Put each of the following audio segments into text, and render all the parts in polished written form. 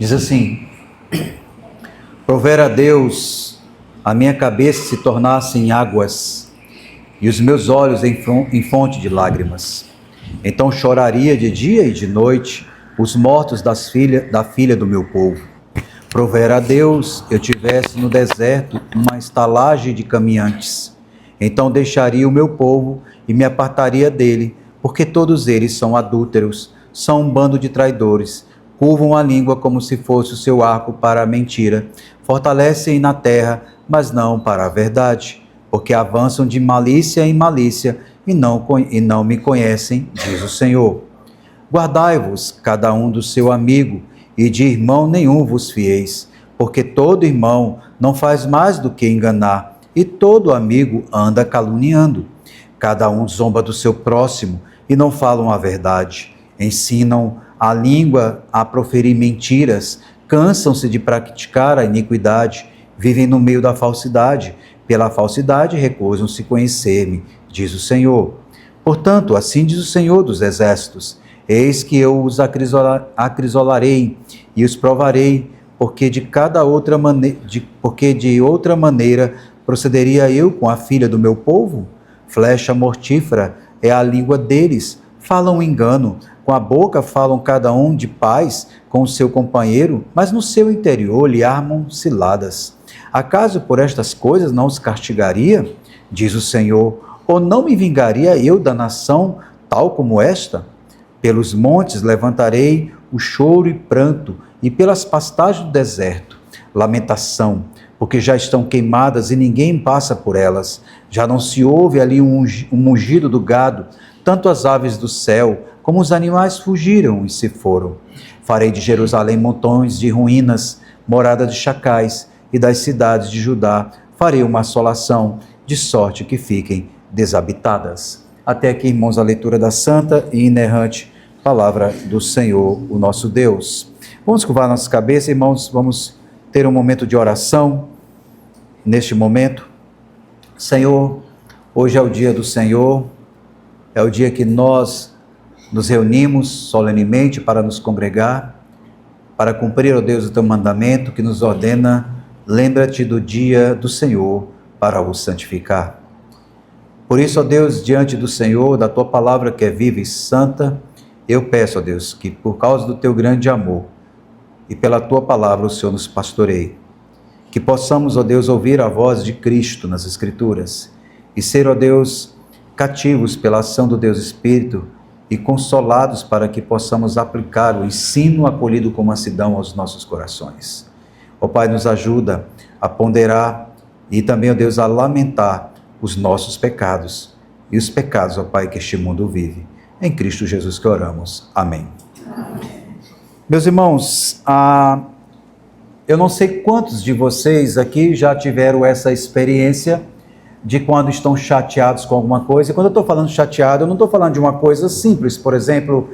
Diz assim: provera a Deus a minha cabeça se tornasse em águas e os meus olhos em fonte de lágrimas. Então choraria de dia e de noite os mortos da filha do meu povo. Provera a Deus eu tivesse no deserto uma estalagem de caminhantes. Então deixaria o meu povo e me apartaria dele, porque todos eles são adúlteros, são um bando de traidores. Curvam a língua como se fosse o seu arco para a mentira. Fortalecem na terra, mas não para a verdade, porque avançam de malícia em malícia e não me conhecem, diz o Senhor. Guardai-vos, cada um do seu amigo, e de irmão nenhum vos fieis, porque todo irmão não faz mais do que enganar, e todo amigo anda caluniando. Cada um zomba do seu próximo, e não falam a verdade. Ensinam a língua a proferir mentiras, cansam-se de praticar a iniquidade, vivem no meio da falsidade. Pela falsidade recusam-se conhecer-me, diz o Senhor. Portanto, assim diz o Senhor dos Exércitos: eis que eu os acrisolarei e os provarei, porque de outra maneira procederia eu com a filha do meu povo? Flecha mortífera é a língua deles, falam engano, com a boca falam cada um de paz com o seu companheiro, mas no seu interior lhe armam ciladas. Acaso por estas coisas não os castigaria? Diz o Senhor. Ou não me vingaria eu da nação tal como esta? Pelos montes levantarei o choro e pranto, e pelas pastagens do deserto, lamentação, porque já estão queimadas e ninguém passa por elas. Já não se ouve ali um mugido do gado, tanto as aves do céu como os animais fugiram e se foram. Farei de Jerusalém montões de ruínas, morada de chacais, e das cidades de Judá farei uma assolação, de sorte que fiquem desabitadas. Até aqui, irmãos, a leitura da santa e inerrante palavra do Senhor, o nosso Deus. Vamos curvar nossa cabeça, irmãos, vamos ter um momento de oração. Neste momento, Senhor, hoje é o dia do Senhor, é o dia que nós nos reunimos solenemente para nos congregar, para cumprir, ó Deus, o teu mandamento que nos ordena: lembra-te do dia do Senhor para o santificar. Por isso, ó Deus, diante do Senhor, da tua palavra que é viva e santa, eu peço, ó Deus, que por causa do teu grande amor e pela tua palavra o Senhor nos pastoreie. Que possamos, ó Deus, ouvir a voz de Cristo nas Escrituras e ser, ó Deus, cativos pela ação do Deus Espírito e consolados para que possamos aplicar o ensino acolhido com mansidão aos nossos corações. Ó Pai, nos ajuda a ponderar e também, ó Deus, a lamentar os nossos pecados e os pecados, ó Pai, que este mundo vive. Em Cristo Jesus que oramos. Amém. Meus irmãos, eu não sei quantos de vocês aqui já tiveram essa experiência de quando estão chateados com alguma coisa. E quando eu estou falando chateado, eu não estou falando de uma coisa simples. Por exemplo,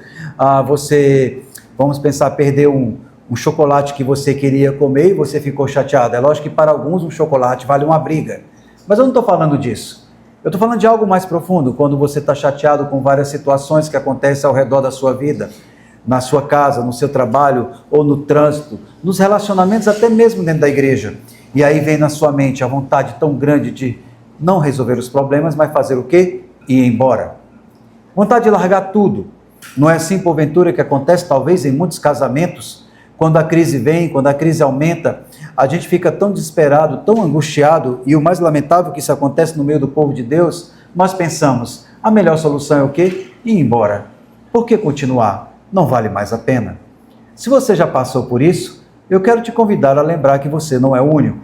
vamos pensar, perdeu um chocolate que você queria comer e você ficou chateado. É lógico que para alguns um chocolate vale uma briga. Mas eu não estou falando disso. Eu estou falando de algo mais profundo, quando você está chateado com várias situações que acontecem ao redor da sua vida, na sua casa, no seu trabalho ou no trânsito, nos relacionamentos, até mesmo dentro da igreja. E aí vem na sua mente a vontade tão grande de não resolver os problemas, mas fazer o quê? Ir embora. Vontade de largar tudo. Não é assim, porventura, que acontece talvez em muitos casamentos? Quando a crise vem, quando a crise aumenta, a gente fica tão desesperado, tão angustiado, e o mais lamentável que isso acontece no meio do povo de Deus, nós pensamos, a melhor solução é o quê? Ir embora. Por que continuar? Não vale mais a pena. Se você já passou por isso, eu quero te convidar a lembrar que você não é o único.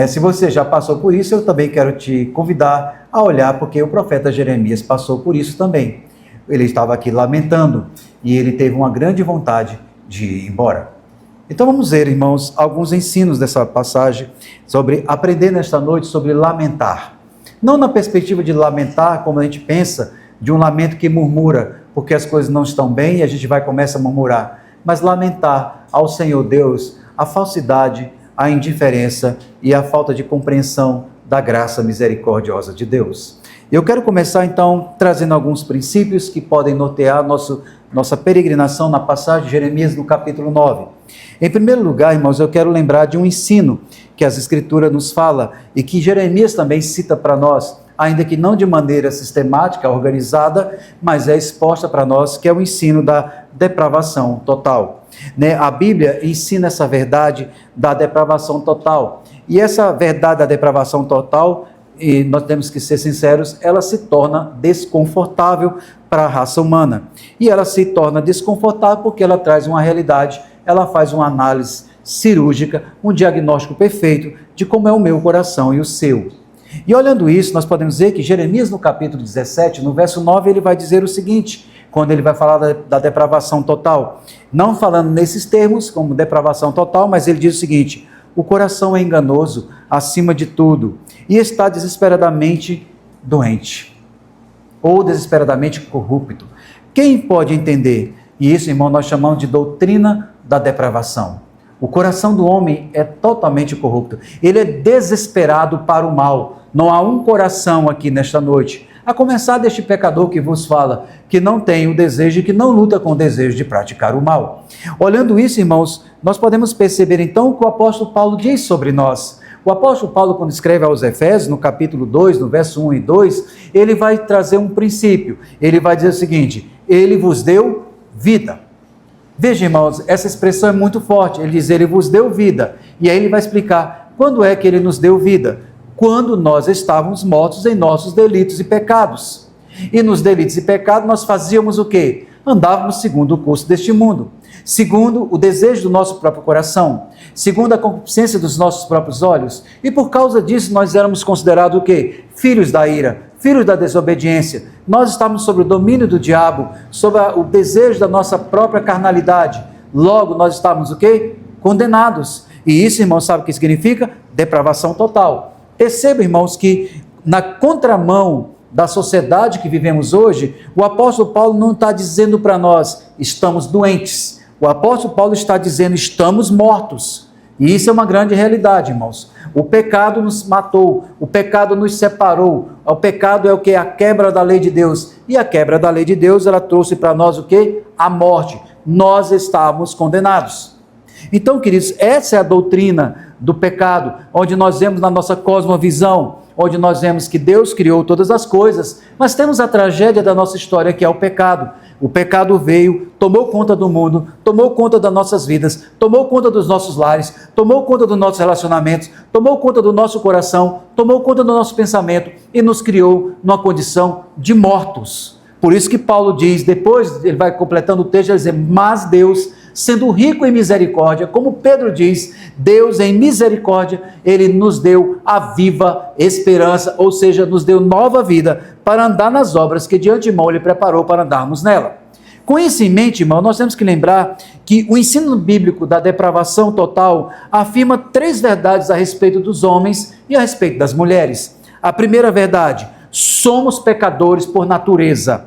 Se você já passou por isso, eu também quero te convidar a olhar, porque o profeta Jeremias passou por isso também. Ele estava aqui lamentando e ele teve uma grande vontade de ir embora. Então vamos ver, irmãos, alguns ensinos dessa passagem sobre aprender nesta noite sobre lamentar. Não na perspectiva de lamentar como a gente pensa, de um lamento que murmura porque as coisas não estão bem e a gente começa a murmurar, mas lamentar ao Senhor Deus a falsidade, a indiferença e a falta de compreensão da graça misericordiosa de Deus. Eu quero começar então trazendo alguns princípios que podem nortear nossa peregrinação na passagem de Jeremias no capítulo 9. Em primeiro lugar, irmãos, eu quero lembrar de um ensino que as Escrituras nos fala e que Jeremias também cita para nós, ainda que não de maneira sistemática, organizada, mas é exposta para nós, que é o ensino da depravação total. A Bíblia ensina essa verdade da depravação total. E essa verdade da depravação total, e nós temos que ser sinceros, ela se torna desconfortável para a raça humana. E ela se torna desconfortável porque ela traz uma realidade, ela faz uma análise cirúrgica, um diagnóstico perfeito de como é o meu coração e o seu. E olhando isso, nós podemos dizer que Jeremias, no capítulo 17, no verso 9, ele vai dizer o seguinte, quando ele vai falar da depravação total, não falando nesses termos, como depravação total, mas ele diz o seguinte: o coração é enganoso acima de tudo e está desesperadamente doente, ou desesperadamente corrupto. Quem pode entender? E isso, irmão, nós chamamos de doutrina da depravação. O coração do homem é totalmente corrupto. Ele é desesperado para o mal. Não há um coração aqui nesta noite, a começar deste pecador que vos fala, que não tem o desejo e que não luta com o desejo de praticar o mal. Olhando isso, irmãos, nós podemos perceber então o que o apóstolo Paulo diz sobre nós. O apóstolo Paulo, quando escreve aos Efésios, no capítulo 2, no verso 1 e 2, ele vai trazer um princípio. Ele vai dizer o seguinte: ele vos deu vida. Veja, irmãos, essa expressão é muito forte. Ele diz, ele vos deu vida. E aí ele vai explicar quando é que ele nos deu vida. Quando nós estávamos mortos em nossos delitos e pecados. E nos delitos e pecados nós fazíamos o quê? Andávamos segundo o curso deste mundo, segundo o desejo do nosso próprio coração, segundo a concupiscência dos nossos próprios olhos. E por causa disso nós éramos considerados o quê? Filhos da ira, filhos da desobediência. Nós estávamos sob o domínio do diabo, sob o desejo da nossa própria carnalidade. Logo nós estávamos o quê? Condenados. E isso, irmãos, sabe o que significa? Depravação total. Perceba, irmãos, que na contramão da sociedade que vivemos hoje, o apóstolo Paulo não está dizendo para nós, estamos doentes. O apóstolo Paulo está dizendo, estamos mortos. E isso é uma grande realidade, irmãos. O pecado nos matou, o pecado nos separou. O pecado é o que? A quebra da lei de Deus. E a quebra da lei de Deus, ela trouxe para nós o que? A morte. Nós estávamos condenados. Então, queridos, essa é a doutrina do pecado, onde nós vemos na nossa cosmovisão, onde nós vemos que Deus criou todas as coisas, mas temos a tragédia da nossa história, que é o pecado. O pecado veio, tomou conta do mundo, tomou conta das nossas vidas, tomou conta dos nossos lares, tomou conta dos nossos relacionamentos, tomou conta do nosso coração, tomou conta do nosso pensamento e nos criou numa condição de mortos. Por isso que Paulo diz, depois ele vai completando o texto, ele diz, mas Deus, sendo rico em misericórdia, como Pedro diz, Deus em misericórdia, ele nos deu a viva esperança, ou seja, nos deu nova vida para andar nas obras que de antemão ele preparou para andarmos nela. Com isso em mente, irmão, nós temos que lembrar que o ensino bíblico da depravação total afirma 3 verdades a respeito dos homens e a respeito das mulheres. A primeira verdade, somos pecadores por natureza.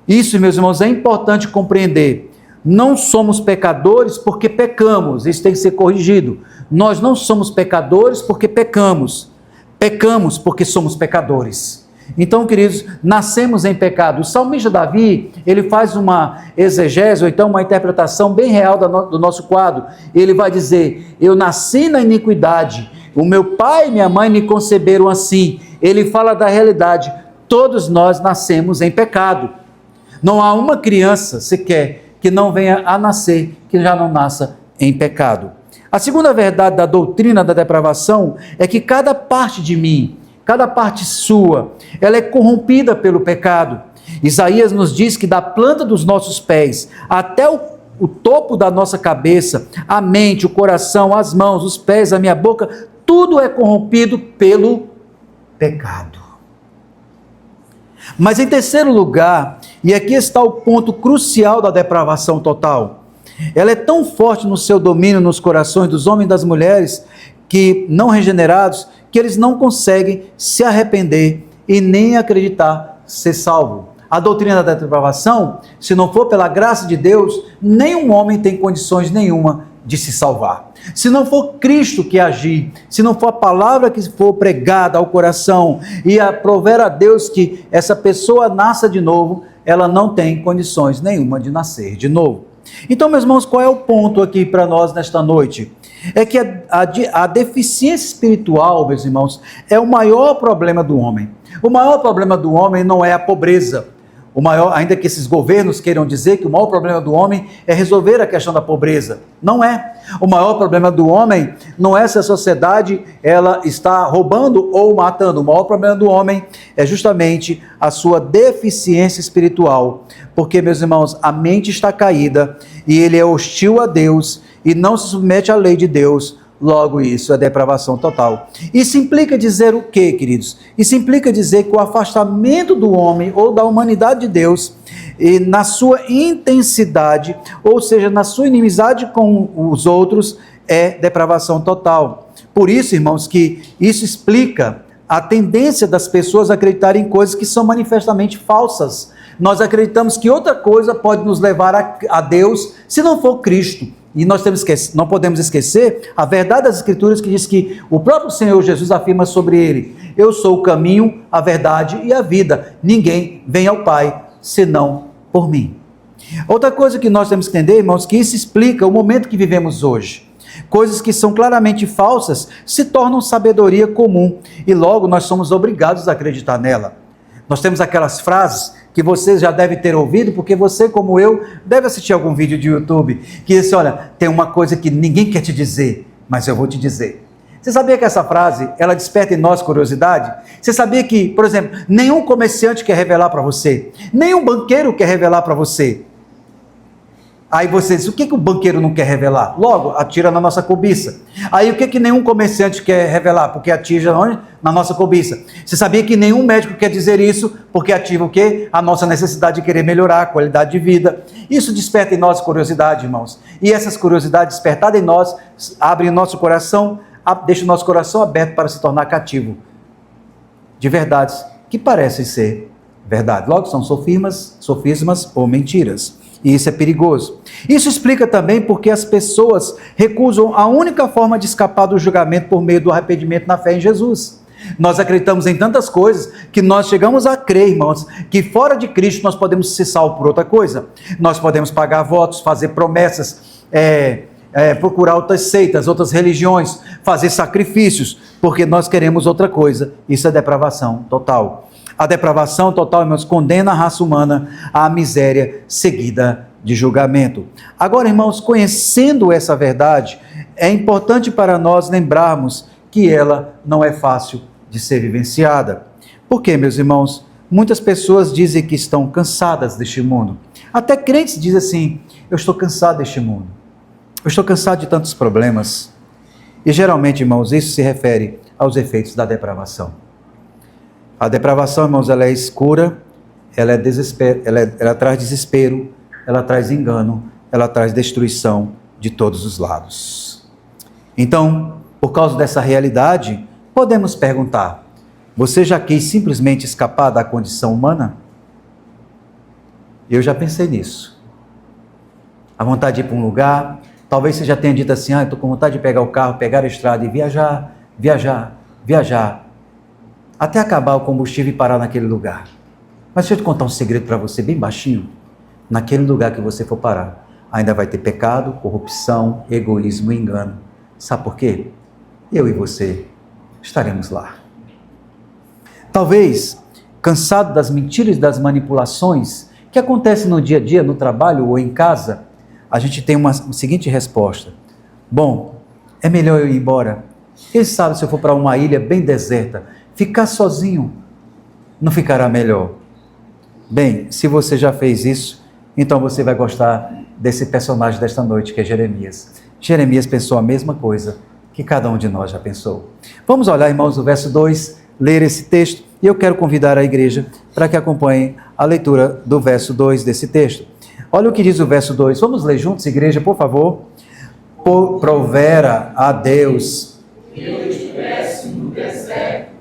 Isso, meus irmãos, é importante compreender. Não somos pecadores porque pecamos, isso tem que ser corrigido. Nós não somos pecadores porque pecamos. Pecamos porque somos pecadores. Então, queridos, nascemos em pecado. O salmista Davi, ele faz uma exegese, ou então uma interpretação bem real do nosso quadro. Ele vai dizer, eu nasci na iniquidade, o meu pai e minha mãe me conceberam assim. Ele fala da realidade, todos nós nascemos em pecado. Não há uma criança sequer que não venha a nascer, que já não nasça em pecado. A segunda verdade da doutrina da depravação é que cada parte de mim, cada parte sua, ela é corrompida pelo pecado. Isaías nos diz que da planta dos nossos pés até o topo da nossa cabeça, a mente, o coração, as mãos, os pés, a minha boca, tudo é corrompido pelo pecado. Mas em terceiro lugar, e aqui está o ponto crucial da depravação total, ela é tão forte no seu domínio nos corações dos homens e das mulheres que não regenerados, que eles não conseguem se arrepender e nem acreditar ser salvo. a doutrina da depravação, se não for pela graça de Deus, nenhum homem tem condições nenhuma de se salvar. Se não for Cristo que agir, se não for a palavra que for pregada ao coração e aprover a Deus que essa pessoa nasça de novo, ela não tem condições nenhuma de nascer de novo. Então, meus irmãos, qual é o ponto aqui para nós nesta noite? É que a deficiência espiritual, meus irmãos, é o maior problema do homem. O maior problema do homem não é a pobreza. O maior, ainda que esses governos queiram dizer que o maior problema do homem é resolver a questão da pobreza. Não é. O maior problema do homem não é se a sociedade ela está roubando ou matando. O maior problema do homem é justamente a sua deficiência espiritual. Porque, meus irmãos, a mente está caída e ele é hostil a Deus e não se submete à lei de Deus. Logo, isso é depravação total. Isso implica dizer o quê, queridos? Isso implica dizer que o afastamento do homem ou da humanidade de Deus, e na sua intensidade, ou seja, na sua inimizade com os outros, é depravação total. Por isso, irmãos, que isso explica a tendência das pessoas a acreditarem em coisas que são manifestamente falsas. Nós acreditamos que outra coisa pode nos levar a Deus, se não for Cristo. E nós não podemos esquecer a verdade das Escrituras que diz que o próprio Senhor Jesus afirma sobre ele: eu sou o caminho, a verdade e a vida. Ninguém vem ao Pai senão por mim. Outra coisa que nós temos que entender, irmãos, que isso explica o momento que vivemos hoje. Coisas que são claramente falsas se tornam sabedoria comum e logo nós somos obrigados a acreditar nela. Nós temos aquelas frases que você já deve ter ouvido, porque você, como eu, deve assistir algum vídeo de YouTube, que diz, olha, tem uma coisa que ninguém quer te dizer, mas eu vou te dizer. Você sabia que essa frase, ela desperta em nós curiosidade? Você sabia que, por exemplo, nenhum comerciante quer revelar para você, nenhum banqueiro quer revelar para você. Aí você diz, o que o banqueiro não quer revelar? Logo, atira na nossa cobiça. Aí o que nenhum comerciante quer revelar? Porque atira onde? Na nossa cobiça. Você sabia que nenhum médico quer dizer isso? Porque ativa o quê? A nossa necessidade de querer melhorar a qualidade de vida. Isso desperta em nós curiosidade, irmãos. E essas curiosidades despertadas em nós, abrem nosso coração, deixam o nosso coração aberto para se tornar cativo de verdades que parecem ser verdade. Logo, são sofismas ou mentiras. E isso é perigoso. Isso explica também porque as pessoas recusam a única forma de escapar do julgamento por meio do arrependimento na fé em Jesus. Nós acreditamos em tantas coisas que nós chegamos a crer, irmãos, que fora de Cristo nós podemos ser salvos por outra coisa. Nós podemos pagar votos, fazer promessas, procurar outras seitas, outras religiões, fazer sacrifícios, porque nós queremos outra coisa. Isso é depravação total. A depravação total, irmãos, condena a raça humana à miséria seguida de julgamento. Agora, irmãos, conhecendo essa verdade, é importante para nós lembrarmos que ela não é fácil de ser vivenciada. Por quê, meus irmãos? Muitas pessoas dizem que estão cansadas deste mundo. Até crentes dizem assim, eu estou cansado deste mundo. Eu estou cansado de tantos problemas. E geralmente, irmãos, isso se refere aos efeitos da depravação. A depravação, irmãos, ela é escura, ela traz desespero, ela traz engano, ela traz destruição de todos os lados. Então, por causa dessa realidade, podemos perguntar, você já quis simplesmente escapar da condição humana? Eu já pensei nisso. A vontade de ir para um lugar, talvez você já tenha dito assim, estou com vontade de pegar o carro, pegar a estrada e viajar, até acabar o combustível e parar naquele lugar. Mas deixa eu te contar um segredo para você, bem baixinho. Naquele lugar que você for parar, ainda vai ter pecado, corrupção, egoísmo e engano. Sabe por quê? Eu e você estaremos lá. Talvez, cansado das mentiras e das manipulações que acontecem no dia a dia, no trabalho ou em casa, a gente tem uma seguinte resposta. Bom, é melhor eu ir embora. Quem sabe se eu for para uma ilha bem deserta, ficar sozinho não ficará melhor? Bem, se você já fez isso, então você vai gostar desse personagem desta noite, que é Jeremias. Jeremias pensou a mesma coisa que cada um de nós já pensou. Vamos olhar, irmãos, o verso 2, ler esse texto, e eu quero convidar a igreja para que acompanhe a leitura do verso 2 desse texto. Olha o que diz o verso 2, vamos ler juntos, igreja, por favor. Provera a Deus que eu estivesse no deserto,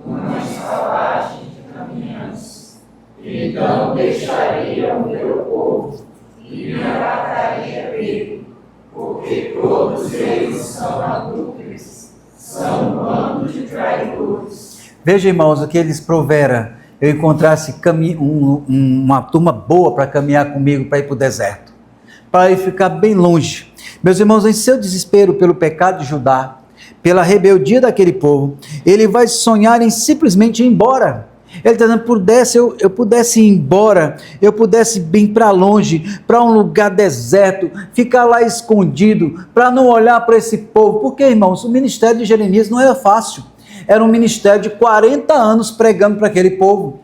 uma selvagem de caminhos, e Então deixaria o meu povo e me arrancaria dele, porque todos eles são adúlteros, são um bando de traidores. Veja, irmãos, aqueles provera, eu encontrasse uma turma boa para caminhar comigo para ir para o deserto, para ir ficar bem longe. Meus irmãos, em seu desespero pelo pecado de Judá, pela rebeldia daquele povo, ele vai sonhar em simplesmente ir embora. Ele está dizendo, eu pudesse ir embora, eu pudesse ir para longe, para um lugar deserto, ficar lá escondido, para não olhar para esse povo. Porque, irmãos, o ministério de Jeremias não era fácil. Era um ministério de 40 anos pregando para aquele povo,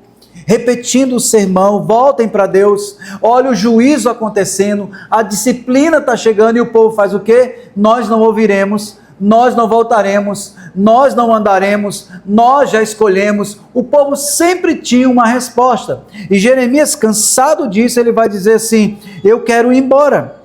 repetindo o sermão, voltem para Deus, olha o juízo acontecendo, a disciplina está chegando e o povo faz o quê? Nós não ouviremos, nós não voltaremos, nós não andaremos, nós já escolhemos. O povo sempre tinha uma resposta. E Jeremias, cansado disso, ele vai dizer assim, eu quero ir embora.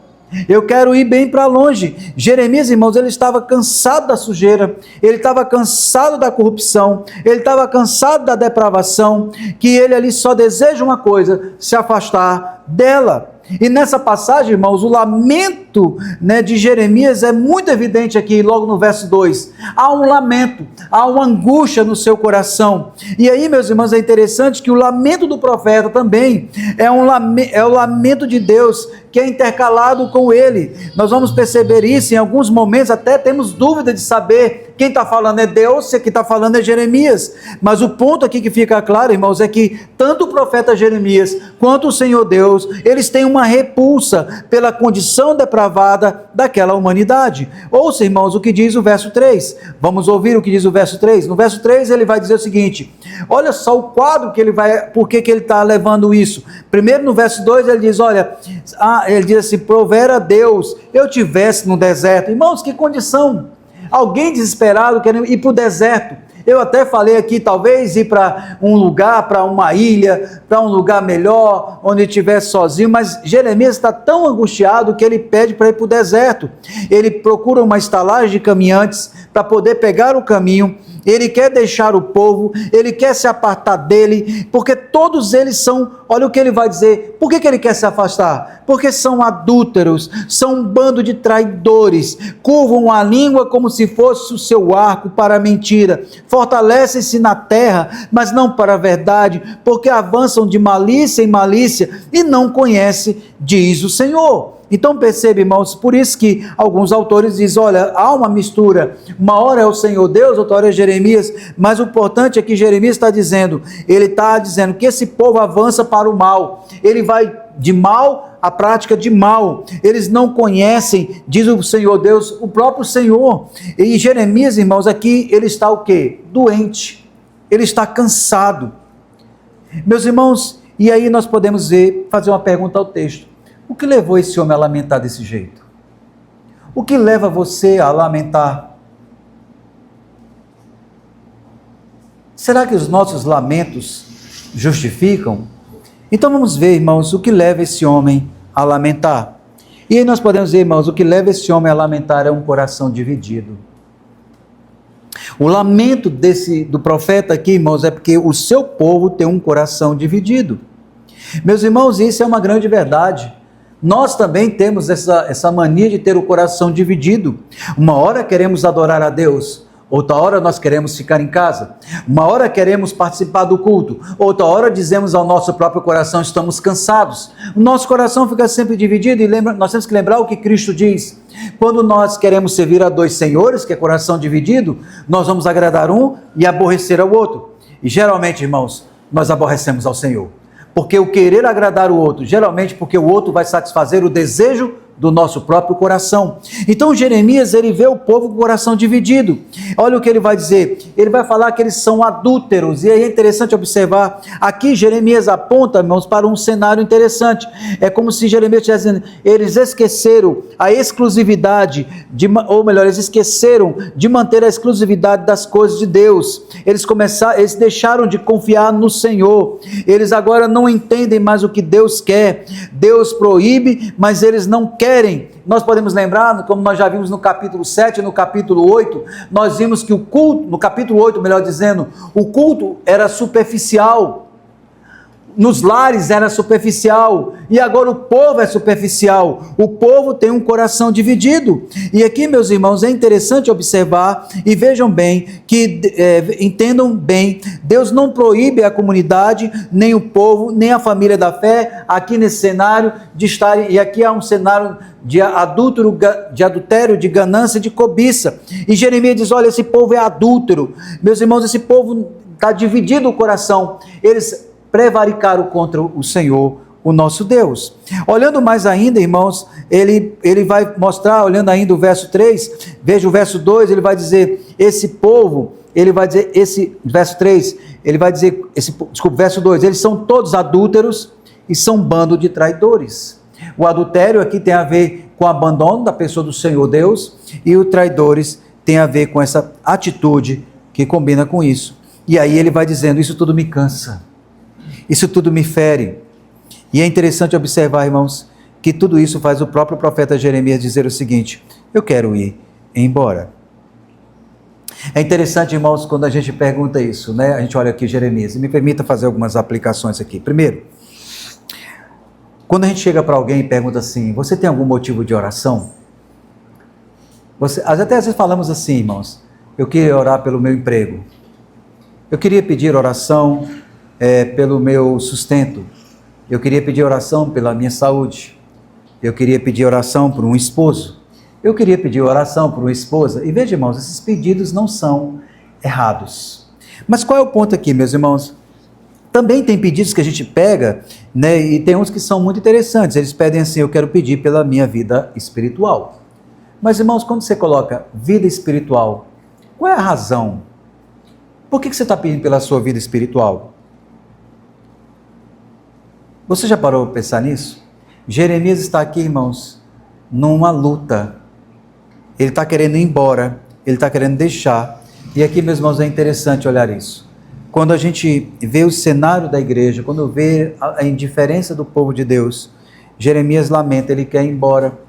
Eu quero ir bem para longe. Jeremias, irmãos, ele estava cansado da sujeira, ele estava cansado da corrupção, ele estava cansado da depravação, que ele ali só deseja uma coisa, se afastar dela. E nessa passagem, irmãos, o lamento, de Jeremias é muito evidente aqui, logo no verso 2. Há um lamento, há uma angústia no seu coração. E aí, meus irmãos, é interessante que o lamento do profeta também é o lamento de Deus, que é intercalado com ele. Nós vamos perceber isso em alguns momentos, até temos dúvida de saber quem está falando é Deus, se quem está falando é Jeremias. Mas o ponto aqui que fica claro, irmãos, é que tanto o profeta Jeremias quanto o Senhor Deus, eles têm uma repulsa pela condição depravada daquela humanidade. Ouça, irmãos, o que diz o verso 3. Vamos ouvir o que diz o verso 3. No verso 3 ele vai dizer o seguinte, olha só o quadro que ele vai, por que ele está levando isso. Primeiro no verso 2 ele diz, olha, ele diz assim, provera Deus, eu tivesse no deserto. Irmãos, que condição! Alguém desesperado querendo ir para o deserto. Eu até falei aqui, talvez ir para um lugar, para uma ilha, para um lugar melhor, onde estivesse sozinho, mas Jeremias está tão angustiado que ele pede para ir para o deserto. Ele procura uma estalagem de caminhantes para poder pegar o caminho, ele quer deixar o povo, ele quer se apartar dele, porque todos eles são, olha o que ele vai dizer, por que ele quer se afastar? Porque são adúlteros, são um bando de traidores, curvam a língua como se fosse o seu arco para a mentira, fortalecem-se na terra, mas não para a verdade, porque avançam de malícia em malícia e não conhecem, diz o Senhor. Então percebe, irmãos, por isso que alguns autores dizem, olha, há uma mistura, uma hora é o Senhor Deus, outra hora é Jeremias, mas o importante é que Jeremias está dizendo, ele está dizendo que esse povo avança para o mal, ele vai de mal à prática de mal, eles não conhecem, diz o Senhor Deus, o próprio Senhor. E Jeremias, irmãos, aqui ele está o quê? Doente, ele está cansado. Meus irmãos, e aí nós podemos fazer uma pergunta ao texto. O que levou esse homem a lamentar desse jeito? O que leva você a lamentar? Será que os nossos lamentos justificam? Então vamos ver, irmãos, o que leva esse homem a lamentar. E aí nós podemos ver, irmãos, o que leva esse homem a lamentar é um coração dividido. O lamento do profeta aqui, irmãos, é porque o seu povo tem um coração dividido. Meus irmãos, isso é uma grande verdade. Nós também temos essa mania de ter o coração dividido. Uma hora queremos adorar a Deus, outra hora nós queremos ficar em casa. Uma hora queremos participar do culto, outra hora dizemos ao nosso próprio coração, estamos cansados. O nosso coração fica sempre dividido e nós temos que lembrar o que Cristo diz. Quando nós queremos servir a dois senhores, que é coração dividido, nós vamos agradar um e aborrecer ao outro. E geralmente, irmãos, nós aborrecemos ao Senhor. Porque o querer agradar o outro, geralmente porque o outro vai satisfazer o desejo do nosso próprio coração. Então Jeremias, ele vê o povo com o coração dividido. Olha o que ele vai dizer, ele vai falar que eles são adúlteros, e aí é interessante observar, aqui Jeremias aponta, irmãos, para um cenário interessante, é como se Jeremias estivesse dizendo, eles esqueceram a exclusividade, eles esqueceram de manter a exclusividade das coisas de Deus, eles deixaram de confiar no Senhor, eles agora não entendem mais o que Deus quer, Deus proíbe, mas eles não querem. Nós podemos lembrar, como nós já vimos no capítulo 7, no capítulo 8, nós vimos que o culto, no capítulo 8, melhor dizendo, o culto era superficial. nos lares era superficial, e agora o povo é superficial. O povo tem um coração dividido. E aqui, meus irmãos, é interessante observar, e vejam bem, entendam bem, Deus não proíbe a comunidade, nem o povo, nem a família da fé, aqui nesse cenário, de estarem, e aqui há um cenário de adultério, de ganância, de cobiça. E Jeremias diz, olha, esse povo é adúltero. Meus irmãos, esse povo está dividido o coração. Eles prevaricaram contra o Senhor, o nosso Deus. Olhando mais ainda, irmãos, ele vai mostrar, olhando ainda o verso 3, veja o verso 2, ele vai dizer, esse povo, ele vai dizer, verso 3, ele vai dizer, verso 2, eles são todos adúlteros e são um bando de traidores. O adultério aqui tem a ver com o abandono da pessoa do Senhor Deus, e os traidores tem a ver com essa atitude que combina com isso. E aí ele vai dizendo, isso tudo me cansa. Isso tudo me fere. E é interessante observar, irmãos, que tudo isso faz o próprio profeta Jeremias dizer o seguinte, eu quero ir embora. É interessante, irmãos, quando a gente pergunta isso, né? A gente olha aqui Jeremias, e me permita fazer algumas aplicações aqui. Primeiro, quando a gente chega para alguém e pergunta assim, você tem algum motivo de oração? Até às vezes falamos assim, irmãos, eu queria orar pelo meu emprego. Eu queria pedir oração pelo meu sustento, eu queria pedir oração pela minha saúde, eu queria pedir oração por um esposo, eu queria pedir oração por uma esposa, e veja, irmãos, esses pedidos não são errados. Mas qual é o ponto aqui, meus irmãos? Também tem pedidos que a gente pega, né, e tem uns que são muito interessantes, eles pedem assim, eu quero pedir pela minha vida espiritual. Mas, irmãos, quando você coloca vida espiritual, qual é a razão? Por que você está pedindo pela sua vida espiritual? Você já parou para pensar nisso? Jeremias está aqui, irmãos, numa luta. Ele está querendo ir embora, ele está querendo deixar. E aqui, meus irmãos, é interessante olhar isso. Quando a gente vê o cenário da igreja, quando vê a indiferença do povo de Deus, Jeremias lamenta, ele quer ir embora.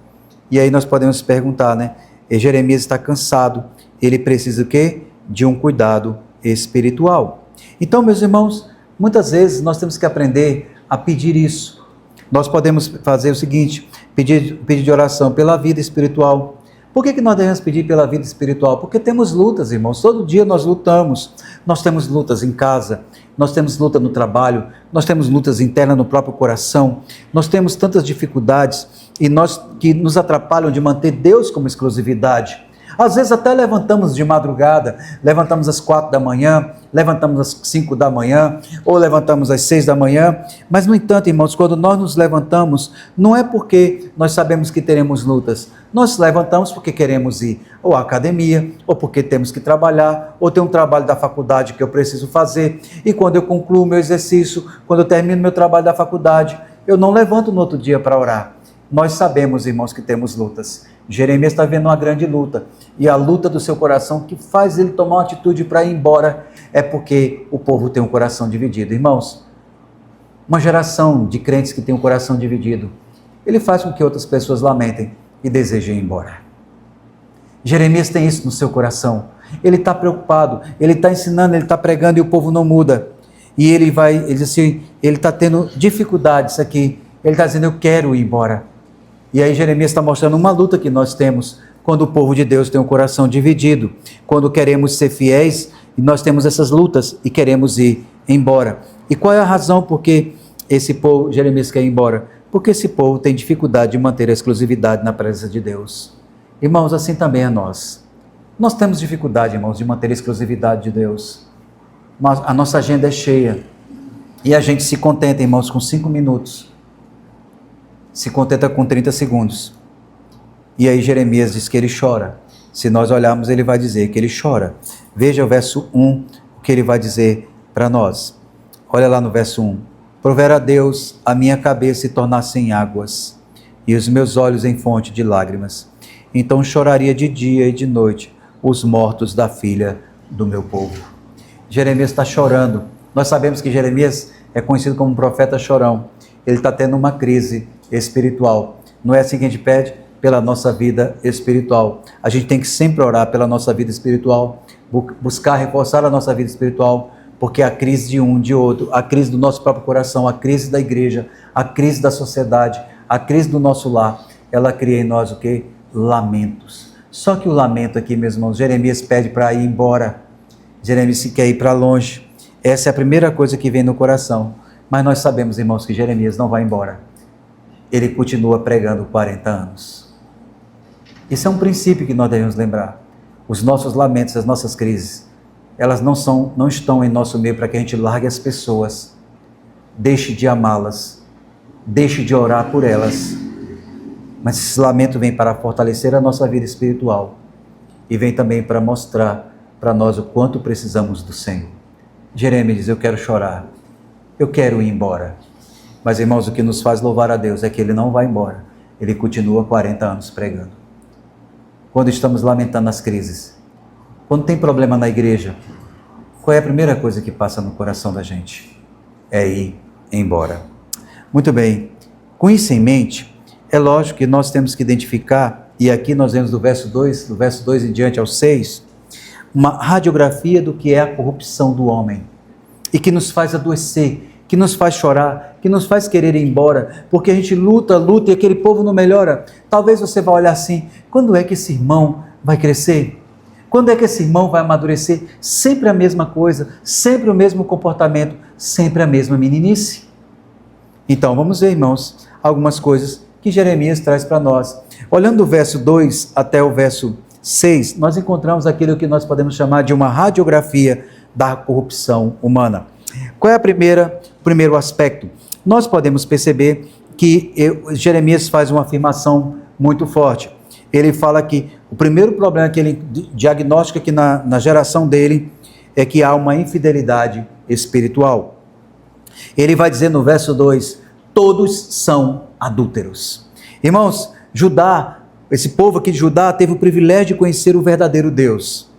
E aí nós podemos perguntar, né? E Jeremias está cansado, ele precisa o quê? De um cuidado espiritual. Então, meus irmãos, muitas vezes nós temos que aprender a pedir isso. Nós podemos fazer o seguinte, pedir de oração pela vida espiritual. Por que nós devemos pedir pela vida espiritual? Porque temos lutas, irmãos, todo dia nós lutamos. Nós temos lutas em casa, nós temos luta no trabalho, nós temos lutas internas no próprio coração, nós temos tantas dificuldades que nos atrapalham de manter Deus como exclusividade. Às vezes até levantamos de madrugada, levantamos às 4 da manhã, levantamos às 5 da manhã, ou levantamos às 6 da manhã, mas no entanto, irmãos, quando nós nos levantamos, não é porque nós sabemos que teremos lutas, nós levantamos porque queremos ir ou à academia, ou porque temos que trabalhar, ou tem um trabalho da faculdade que eu preciso fazer, e quando eu concluo o meu exercício, quando eu termino meu trabalho da faculdade, eu não levanto no outro dia para orar. Nós sabemos, irmãos, que temos lutas. Jeremias está vendo uma grande luta, e a luta do seu coração que faz ele tomar uma atitude para ir embora, é porque o povo tem um coração dividido. Irmãos, uma geração de crentes que tem um coração dividido, ele faz com que outras pessoas lamentem e desejem ir embora. Jeremias tem isso no seu coração, ele está preocupado, ele está ensinando, ele está pregando e o povo não muda, e ele diz assim, ele está tendo dificuldades aqui, ele está dizendo, eu quero ir embora. E aí Jeremias está mostrando uma luta que nós temos quando o povo de Deus tem um coração dividido, quando queremos ser fiéis e nós temos essas lutas e queremos ir embora. E qual é a razão por que esse povo, Jeremias quer ir embora? Porque esse povo tem dificuldade de manter a exclusividade na presença de Deus. Irmãos, assim também é nós. Nós temos dificuldade, irmãos, de manter a exclusividade de Deus. Mas a nossa agenda é cheia e a gente se contenta, irmãos, com 5 minutos. Se contenta com 30 segundos. E aí Jeremias diz que ele chora. Se nós olharmos, ele vai dizer que ele chora. Veja o verso 1, o que ele vai dizer para nós. Olha lá no verso 1. Provera a Deus a minha cabeça e tornasse em águas, e os meus olhos em fonte de lágrimas. Então choraria de dia e de noite os mortos da filha do meu povo. Jeremias está chorando. Nós sabemos que Jeremias é conhecido como um profeta chorão. Ele está tendo uma crise espiritual. Não é assim que a gente pede? Pela nossa vida espiritual. A gente tem que sempre orar pela nossa vida espiritual, buscar reforçar a nossa vida espiritual, porque a crise de um, de outro, a crise do nosso próprio coração, a crise da igreja, a crise da sociedade, a crise do nosso lar, ela cria em nós o quê? Lamentos. Só que o lamento aqui, meus irmãos, Jeremias pede para ir embora. Jeremias quer ir para longe. Essa é a primeira coisa que vem no coração. Mas nós sabemos, irmãos, que Jeremias não vai embora. Ele continua pregando 40 anos. Isso é um princípio que nós devemos lembrar. Os nossos lamentos, as nossas crises, elas não estão em nosso meio para que a gente largue as pessoas, deixe de amá-las, deixe de orar por elas. Mas esse lamento vem para fortalecer a nossa vida espiritual e vem também para mostrar para nós o quanto precisamos do Senhor. Jeremias diz, eu quero chorar, eu quero ir embora. Mas, irmãos, o que nos faz louvar a Deus é que Ele não vai embora. Ele continua 40 anos pregando. Quando estamos lamentando as crises, quando tem problema na igreja, qual é a primeira coisa que passa no coração da gente? É ir embora. Muito bem, com isso em mente, é lógico que nós temos que identificar, e aqui nós vemos do verso 2 em diante ao 6, uma radiografia do que é a corrupção do homem, e que nos faz adoecer, que nos faz chorar, que nos faz querer ir embora, porque a gente luta e aquele povo não melhora. Talvez você vá olhar assim, quando é que esse irmão vai crescer? Quando é que esse irmão vai amadurecer? Sempre a mesma coisa, sempre o mesmo comportamento, sempre a mesma meninice. Então vamos ver, irmãos, algumas coisas que Jeremias traz para nós. Olhando do verso 2 até o verso 6, nós encontramos aquilo que nós podemos chamar de uma radiografia da corrupção humana. Qual é o primeiro aspecto? Nós podemos perceber que Jeremias faz uma afirmação muito forte. Ele fala que o primeiro problema que ele diagnostica aqui na geração dele é que há uma infidelidade espiritual. Ele vai dizer no verso 2, todos são adúlteros. Irmãos, Judá, esse povo aqui de Judá teve o privilégio de conhecer o verdadeiro Deus.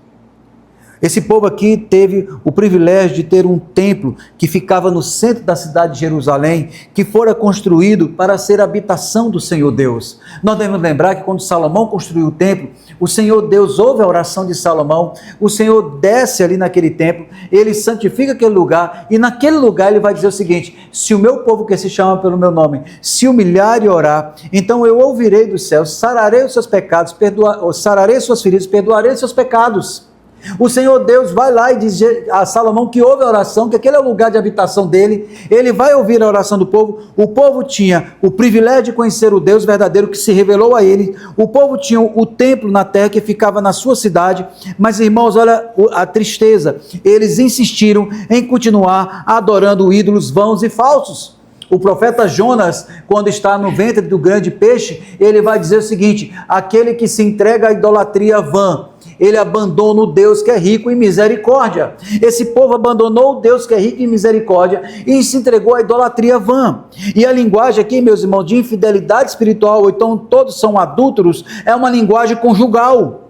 Esse povo aqui teve o privilégio de ter um templo que ficava no centro da cidade de Jerusalém, que fora construído para ser a habitação do Senhor Deus. Nós devemos lembrar que quando Salomão construiu o templo, o Senhor Deus ouve a oração de Salomão, o Senhor desce ali naquele templo, ele santifica aquele lugar, e naquele lugar ele vai dizer o seguinte, se o meu povo que se chama pelo meu nome, se humilhar e orar, então eu ouvirei dos céus, sararei os seus pecados, sararei suas feridas, perdoarei seus pecados. O Senhor Deus vai lá e diz a Salomão que ouve a oração, que aquele é o lugar de habitação dele, ele vai ouvir a oração do povo. O povo tinha o privilégio de conhecer o Deus verdadeiro que se revelou a ele, o povo tinha o templo na terra que ficava na sua cidade, mas irmãos, olha a tristeza, eles insistiram em continuar adorando ídolos vãos e falsos. O profeta Jonas, quando está no ventre do grande peixe, ele vai dizer o seguinte, aquele que se entrega à idolatria vã, ele abandona o Deus que é rico em misericórdia. Esse povo abandonou o Deus que é rico em misericórdia e se entregou à idolatria vã. E a linguagem aqui, meus irmãos, de infidelidade espiritual, ou então todos são adúlteros, é uma linguagem conjugal.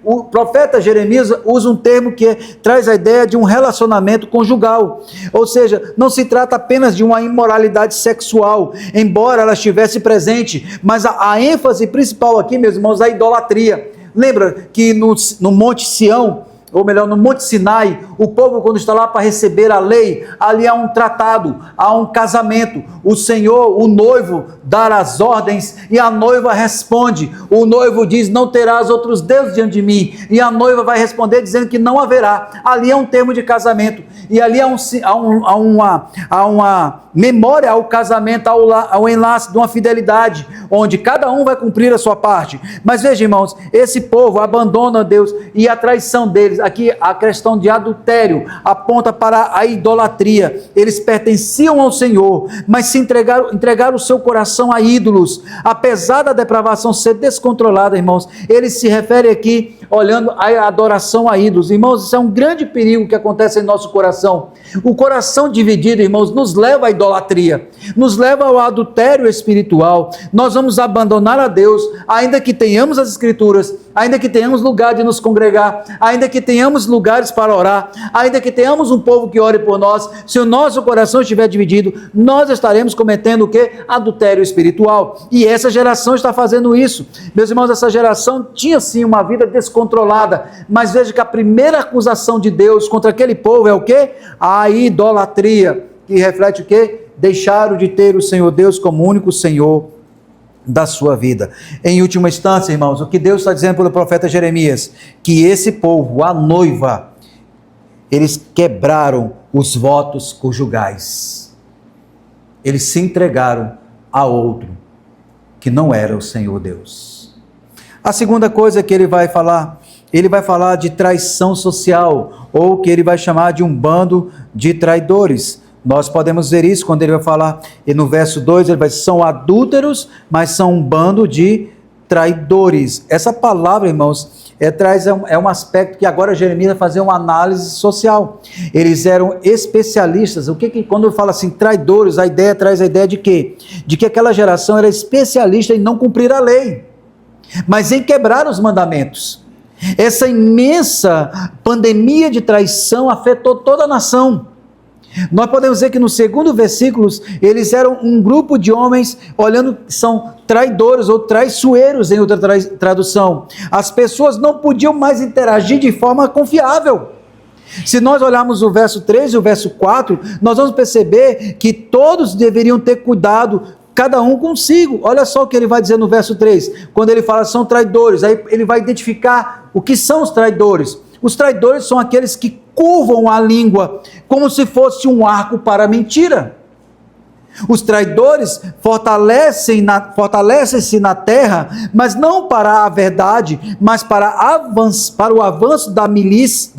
O profeta Jeremias usa um termo que traz a ideia de um relacionamento conjugal, ou seja, não se trata apenas de uma imoralidade sexual, embora ela estivesse presente, mas a ênfase principal aqui, meus irmãos, é a idolatria. Lembra que no Monte Sião, ou melhor, no Monte Sinai, o povo quando está lá para receber a lei, ali há um tratado, há um casamento, o Senhor, o noivo, dá as ordens e a noiva responde, o noivo diz, não terás outros deuses diante de mim, e a noiva vai responder dizendo que não haverá, ali é um termo de casamento, e ali há uma memória ao casamento, ao enlace de uma fidelidade, onde cada um vai cumprir a sua parte. Mas veja, irmãos, esse povo abandona Deus e a traição deles, aqui a questão de adultério aponta para a idolatria. Eles pertenciam ao Senhor, mas se entregaram o seu coração a ídolos. Apesar da depravação ser descontrolada, irmãos, ele se refere aqui olhando a adoração a ídolos. Irmãos, isso é um grande perigo que acontece em nosso coração. O coração dividido, irmãos, nos leva à idolatria, nos leva ao adultério espiritual. Nós vamos abandonar a Deus, ainda que tenhamos as Escrituras, ainda que tenhamos lugar de nos congregar, ainda que tenhamos lugares para orar, ainda que tenhamos um povo que ore por nós, se o nosso coração estiver dividido, nós estaremos cometendo o quê? Adultério espiritual. E essa geração está fazendo isso. Meus irmãos, essa geração tinha sim uma vida descontrolada, mas veja que a primeira acusação de Deus contra aquele povo é o quê? A idolatria, que reflete o quê? Deixaram de ter o Senhor Deus como único Senhor da sua vida. Em última instância, irmãos, o que Deus está dizendo pelo profeta Jeremias, que esse povo, a noiva, eles quebraram os votos conjugais. Eles se entregaram a outro, que não era o Senhor Deus. A segunda coisa que ele vai falar de traição social, ou que ele vai chamar de um bando de traidores. Nós podemos ver isso quando ele vai falar, e no verso 2 ele vai dizer, são adúlteros, mas são um bando de traidores. Essa palavra, irmãos, é um aspecto que agora Jeremias vai fazer uma análise social. Eles eram especialistas. Quando fala assim, traidores, traz a ideia de quê? De que aquela geração era especialista em não cumprir a lei, mas em quebrar os mandamentos. Essa imensa pandemia de traição afetou toda a nação. Nós podemos ver que no segundo versículo, eles eram um grupo de homens, olhando, são traidores ou traiçoeiros em outra tradução. As pessoas não podiam mais interagir de forma confiável. Se nós olharmos o verso 3 e o verso 4, nós vamos perceber que todos deveriam ter cuidado, cada um consigo. Olha só o que ele vai dizer no verso 3, quando ele fala são traidores, aí ele vai identificar o que são os traidores. Os traidores são aqueles que curvam a língua como se fosse um arco para a mentira. Os traidores fortalecem-se na terra, mas não para a verdade, mas para o avanço da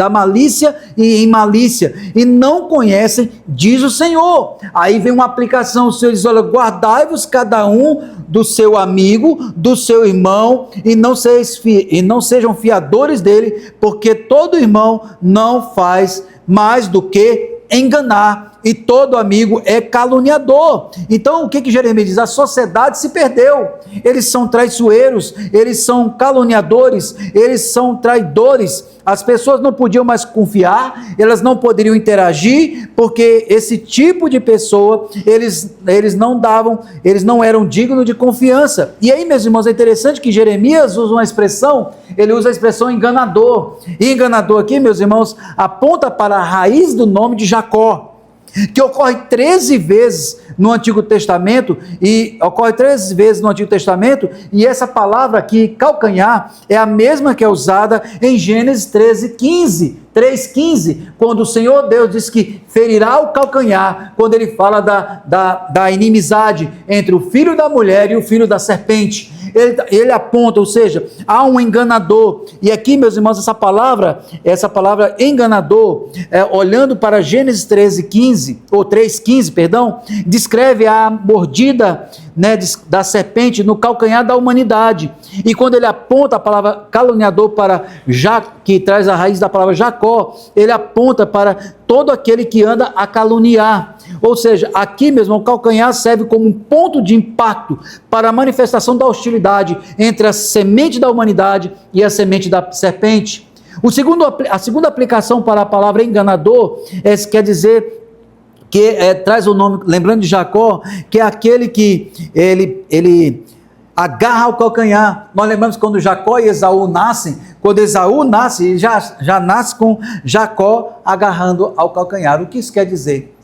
malícia e em malícia, e não conhecem, diz o Senhor. Aí vem uma aplicação, o Senhor diz, olha, guardai-vos cada um do seu amigo, do seu irmão, e não sejam fiadores dele, porque todo irmão não faz mais do que enganar, e todo amigo é caluniador. Então o que Jeremias diz? A sociedade se perdeu, eles são traiçoeiros, eles são caluniadores, eles são traidores. As pessoas não podiam mais confiar, elas não poderiam interagir, porque esse tipo de pessoa, eles não eram dignos de confiança. E aí, meus irmãos, é interessante que Jeremias usa uma expressão, ele usa a expressão enganador. E enganador aqui, meus irmãos, aponta para a raiz do nome de Jacó, que ocorre 13 vezes no Antigo Testamento, e essa palavra aqui, calcanhar, é a mesma que é usada em Gênesis 3,15, quando o Senhor Deus diz que ferirá o calcanhar, quando ele fala da inimizade entre o filho da mulher e o filho da serpente. Ele aponta, ou seja, há um enganador. E aqui, meus irmãos, essa palavra enganador, olhando para Gênesis 3,15, descreve a mordida, né, da serpente no calcanhar da humanidade. E quando ele aponta a palavra caluniador para que traz a raiz da palavra Jacó, ele aponta para todo aquele que anda a caluniar. Ou seja, aqui mesmo o calcanhar serve como um ponto de impacto para a manifestação da hostilidade entre a semente da humanidade e a semente da serpente. A segunda aplicação para a palavra enganador quer dizer que traz o nome, lembrando de Jacó, que é aquele que ele agarra o calcanhar. Nós lembramos quando Jacó e Esaú nascem, quando Esaú nasce, ele já nasce com Jacó agarrando ao calcanhar. O que isso quer dizer?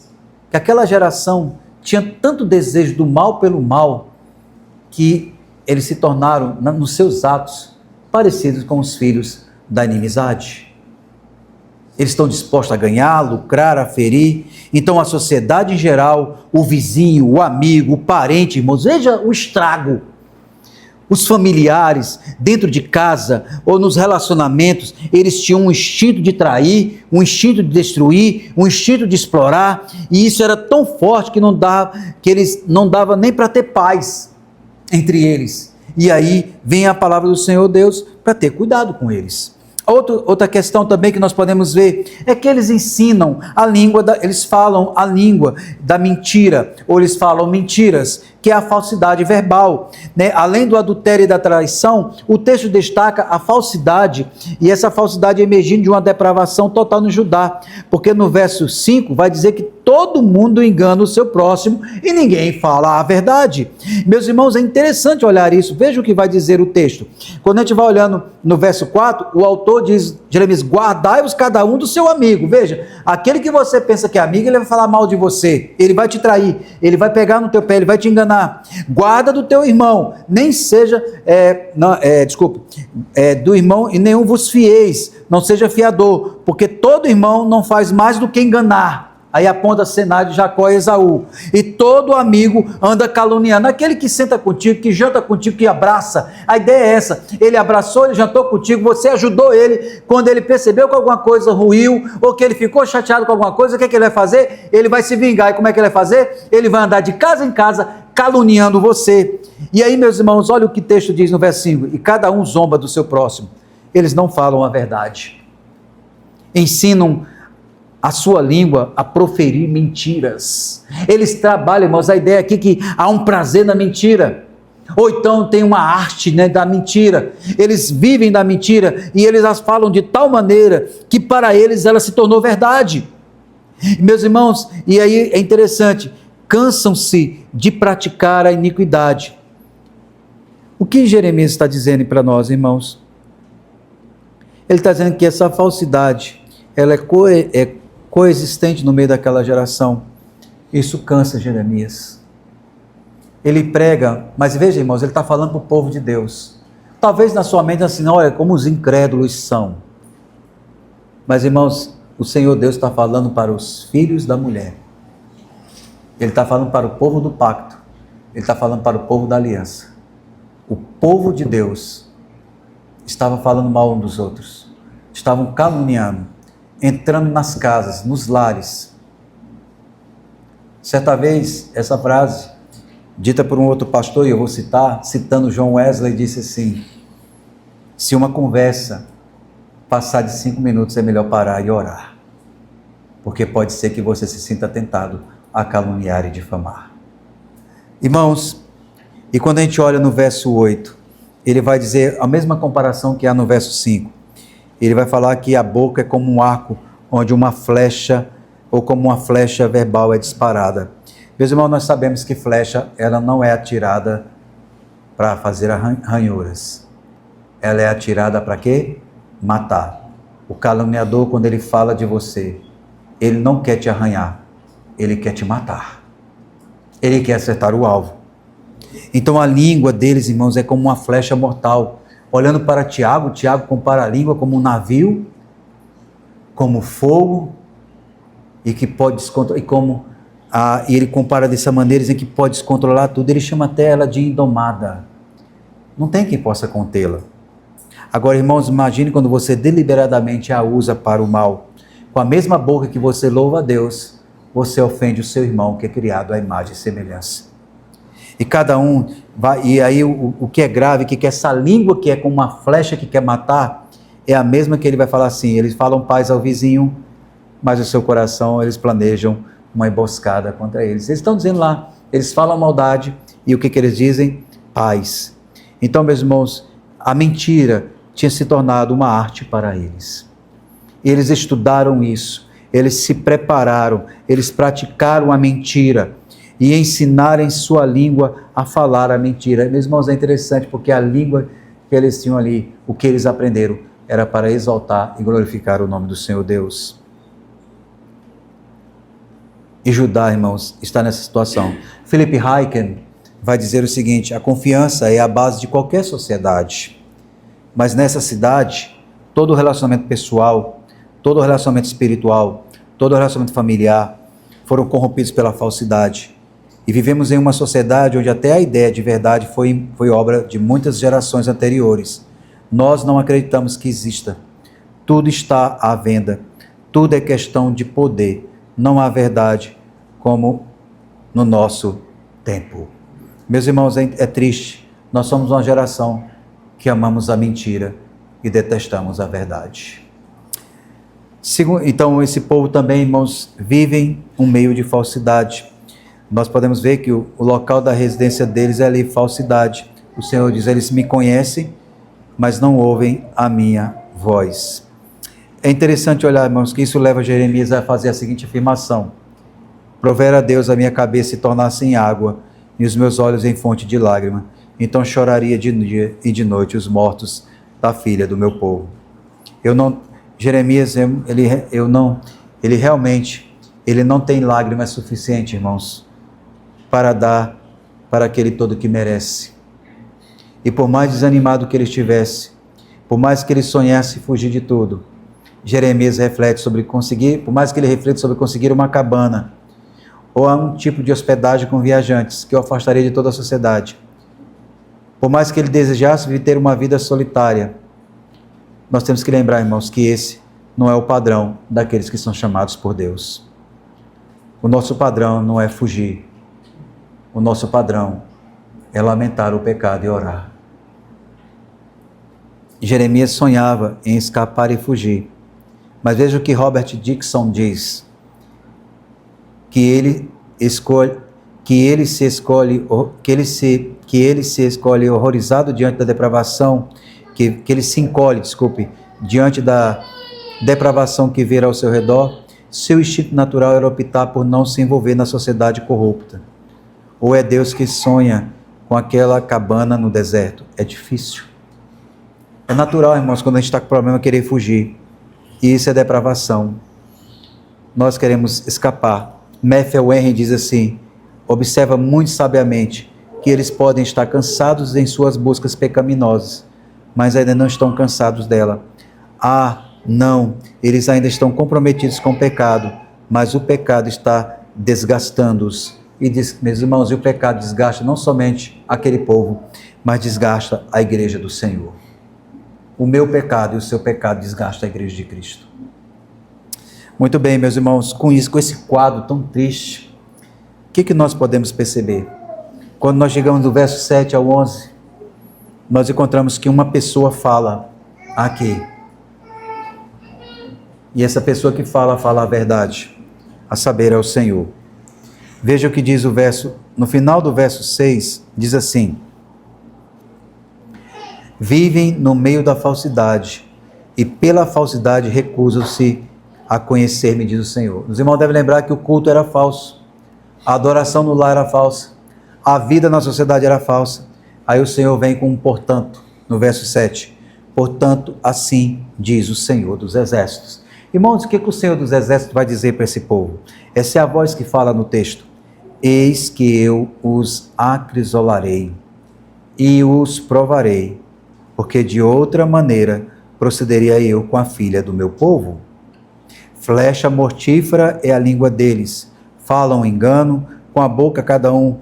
Que aquela geração tinha tanto desejo do mal pelo mal, que eles se tornaram, nos seus atos, parecidos com os filhos da inimizade. Eles estão dispostos a ganhar, a lucrar, a ferir. Então a sociedade em geral, o vizinho, o amigo, o parente, irmãos, veja o estrago. Os familiares, dentro de casa ou nos relacionamentos, eles tinham um instinto de trair, um instinto de destruir, um instinto de explorar, e isso era tão forte que eles não dava nem para ter paz entre eles. E aí vem a palavra do Senhor Deus para ter cuidado com eles. Outra questão também que nós podemos ver é que eles ensinam eles falam a língua da mentira, ou eles falam mentiras, que é a falsidade verbal, né? Além do adultério e da traição, o texto destaca a falsidade, e essa falsidade emergindo de uma depravação total no Judá, porque no verso 5 vai dizer que todo mundo engana o seu próximo e ninguém fala a verdade. Meus irmãos, é interessante olhar isso. Veja o que vai dizer o texto. Quando a gente vai olhando no verso 4, o autor diz, Jeremias, guardai-vos cada um do seu amigo. Veja, aquele que você pensa que é amigo, ele vai falar mal de você, ele vai te trair, ele vai pegar no teu pé, ele vai te enganar. Guarda do teu irmão, nem seja, do irmão e nenhum vos fieis, não seja fiador, porque todo irmão não faz mais do que enganar. Aí aponta cenário de Jacó e Esaú. E todo amigo anda caluniando. Aquele que senta contigo, que janta contigo, que abraça. A ideia é essa. Ele abraçou, ele jantou contigo, você ajudou ele. Quando ele percebeu que alguma coisa ruiu, ou que ele ficou chateado com alguma coisa, o que ele vai fazer? Ele vai se vingar. E como é que ele vai fazer? Ele vai andar de casa em casa, caluniando você. E aí, meus irmãos, olha o que o texto diz no verso 5. E cada um zomba do seu próximo. Eles não falam a verdade. Ensinam a sua língua a proferir mentiras. Eles trabalham, irmãos, a ideia aqui que há um prazer na mentira, ou então tem uma arte, né, da mentira. Eles vivem da mentira e eles as falam de tal maneira que para eles ela se tornou verdade. Meus irmãos, e aí é interessante, cansam-se de praticar a iniquidade. O que Jeremias está dizendo para nós, Ele está dizendo que essa falsidade, ela é coexistente no meio daquela geração. Isso cansa Jeremias. Ele prega, mas veja, irmãos, ele está falando para o povo de Deus. Talvez na sua mente assim, olha como os incrédulos são. Mas, irmãos, o Senhor Deus está falando para os filhos da mulher. Ele está falando para o povo do pacto. Ele está falando para o povo da aliança. O povo de Deus estava falando mal um dos outros. Estavam caluniando, entrando nas casas, nos lares. Certa vez, essa frase, dita por um outro pastor, e eu vou citar, citando John Wesley, disse assim: se uma conversa passar de 5 minutos, é melhor parar e orar, porque pode ser que você se sinta tentado a caluniar e difamar. Irmãos, e quando a gente olha no verso 8, ele vai dizer a mesma comparação que há no verso 5. Ele vai falar que a boca é como um arco, onde uma flecha, ou como uma flecha verbal é disparada. Meus irmãos, nós sabemos que flecha, ela não é atirada para fazer ranhuras. Ela é atirada para quê? Matar. O caluniador, quando ele fala de você, ele não quer te arranhar, ele quer te matar. Ele quer acertar o alvo. Então a língua deles, irmãos, é como uma flecha mortal. Olhando para Tiago, Tiago compara a língua como um navio, como fogo, e que pode descontrolar, e ele compara dessa maneira, dizendo que pode descontrolar tudo. Ele chama até ela de indomada. Não tem quem possa contê-la. Agora, irmãos, imagine quando você deliberadamente a usa para o mal. Com a mesma boca que você louva a Deus, você ofende o seu irmão que é criado à imagem e semelhança. E cada um vai, e aí o que é grave, que essa língua que é como uma flecha que quer matar, é a mesma que ele vai falar assim, eles falam paz ao vizinho, mas o seu coração, eles planejam uma emboscada contra eles. Eles estão dizendo lá, eles falam maldade, e o que eles dizem? Paz. Então, meus irmãos, a mentira tinha se tornado uma arte para eles. Eles estudaram isso, eles se prepararam, eles praticaram a mentira, e ensinarem sua língua a falar a mentira. Meus irmãos, é interessante, porque a língua que eles tinham ali, o que eles aprenderam, era para exaltar e glorificar o nome do Senhor Deus. E Judá, irmãos, está nessa situação. Philip Ryken vai dizer o seguinte: a confiança é a base de qualquer sociedade, mas nessa cidade, todo relacionamento pessoal, todo relacionamento espiritual, todo relacionamento familiar, foram corrompidos pela falsidade. E vivemos em uma sociedade onde até a ideia de verdade foi obra de muitas gerações anteriores. Nós não acreditamos que exista. Tudo está à venda. Tudo é questão de poder. Não há verdade como no nosso tempo. Meus irmãos, é triste. Nós somos uma geração que amamos a mentira e detestamos a verdade. Então, esse povo também, irmãos, vivem um meio de falsidade. nós podemos ver que o local da residência deles é ali, falsidade. O Senhor diz, eles me conhecem, mas não ouvem a minha voz. É interessante olhar, irmãos, que isso leva Jeremias a fazer a seguinte afirmação: provera a Deus a minha cabeça e tornasse em água, e os meus olhos em fonte de lágrima. Então choraria de dia e de noite os mortos da filha do meu povo. Jeremias, ele realmente não tem lágrimas suficientes, irmãos, para dar para aquele todo que merece. E por mais desanimado que ele estivesse, por mais que ele sonhasse fugir de tudo, Jeremias reflete sobre por mais que ele reflita sobre conseguir uma cabana, ou um tipo de hospedagem com viajantes, que o afastaria de toda a sociedade. Por mais que ele desejasse ter uma vida solitária, nós temos que lembrar, irmãos, que esse não é o padrão daqueles que são chamados por Deus. O nosso padrão não é fugir. O nosso padrão é lamentar o pecado e orar. Jeremias sonhava em escapar e fugir. Mas veja o que Robert Dixon diz, que ele se escolhe horrorizado diante da depravação, que ele se encolhe, diante da depravação que vira ao seu redor. Seu instinto natural era optar por não se envolver na sociedade corrupta. Ou é Deus que sonha com aquela cabana no deserto? É difícil. É natural, irmãos, quando a gente está com problema, querer fugir. E isso é depravação. Nós queremos escapar. Matthew Henry diz assim: observa muito sabiamente que eles podem estar cansados em suas buscas pecaminosas, mas ainda não estão cansados dela. Não, eles ainda estão comprometidos com o pecado, mas o pecado está desgastando-os. E diz, meus irmãos, o pecado desgasta não somente aquele povo, mas desgasta a igreja do Senhor. O meu pecado e o seu pecado desgasta a igreja de Cristo. Muito bem, meus irmãos, com esse quadro tão triste, o que nós podemos perceber? Quando nós chegamos do verso 7 ao 11, nós encontramos que uma pessoa fala aqui. E essa pessoa que fala a verdade, a saber, é o Senhor. Veja o que diz o verso, no final do verso 6, diz assim: vivem no meio da falsidade, e pela falsidade recusam-se a conhecer-me, diz o Senhor. Os irmãos devem lembrar que o culto era falso, a adoração no lar era falsa, a vida na sociedade era falsa. Aí o Senhor vem com um portanto, no verso 7. Portanto, assim diz o Senhor dos Exércitos. Irmãos, o que o Senhor dos Exércitos vai dizer para esse povo? Essa é a voz que fala no texto. Eis que eu os acrisolarei e os provarei, porque de outra maneira procederia eu com a filha do meu povo. Flecha mortífera é a língua deles, falam engano, com a boca cada um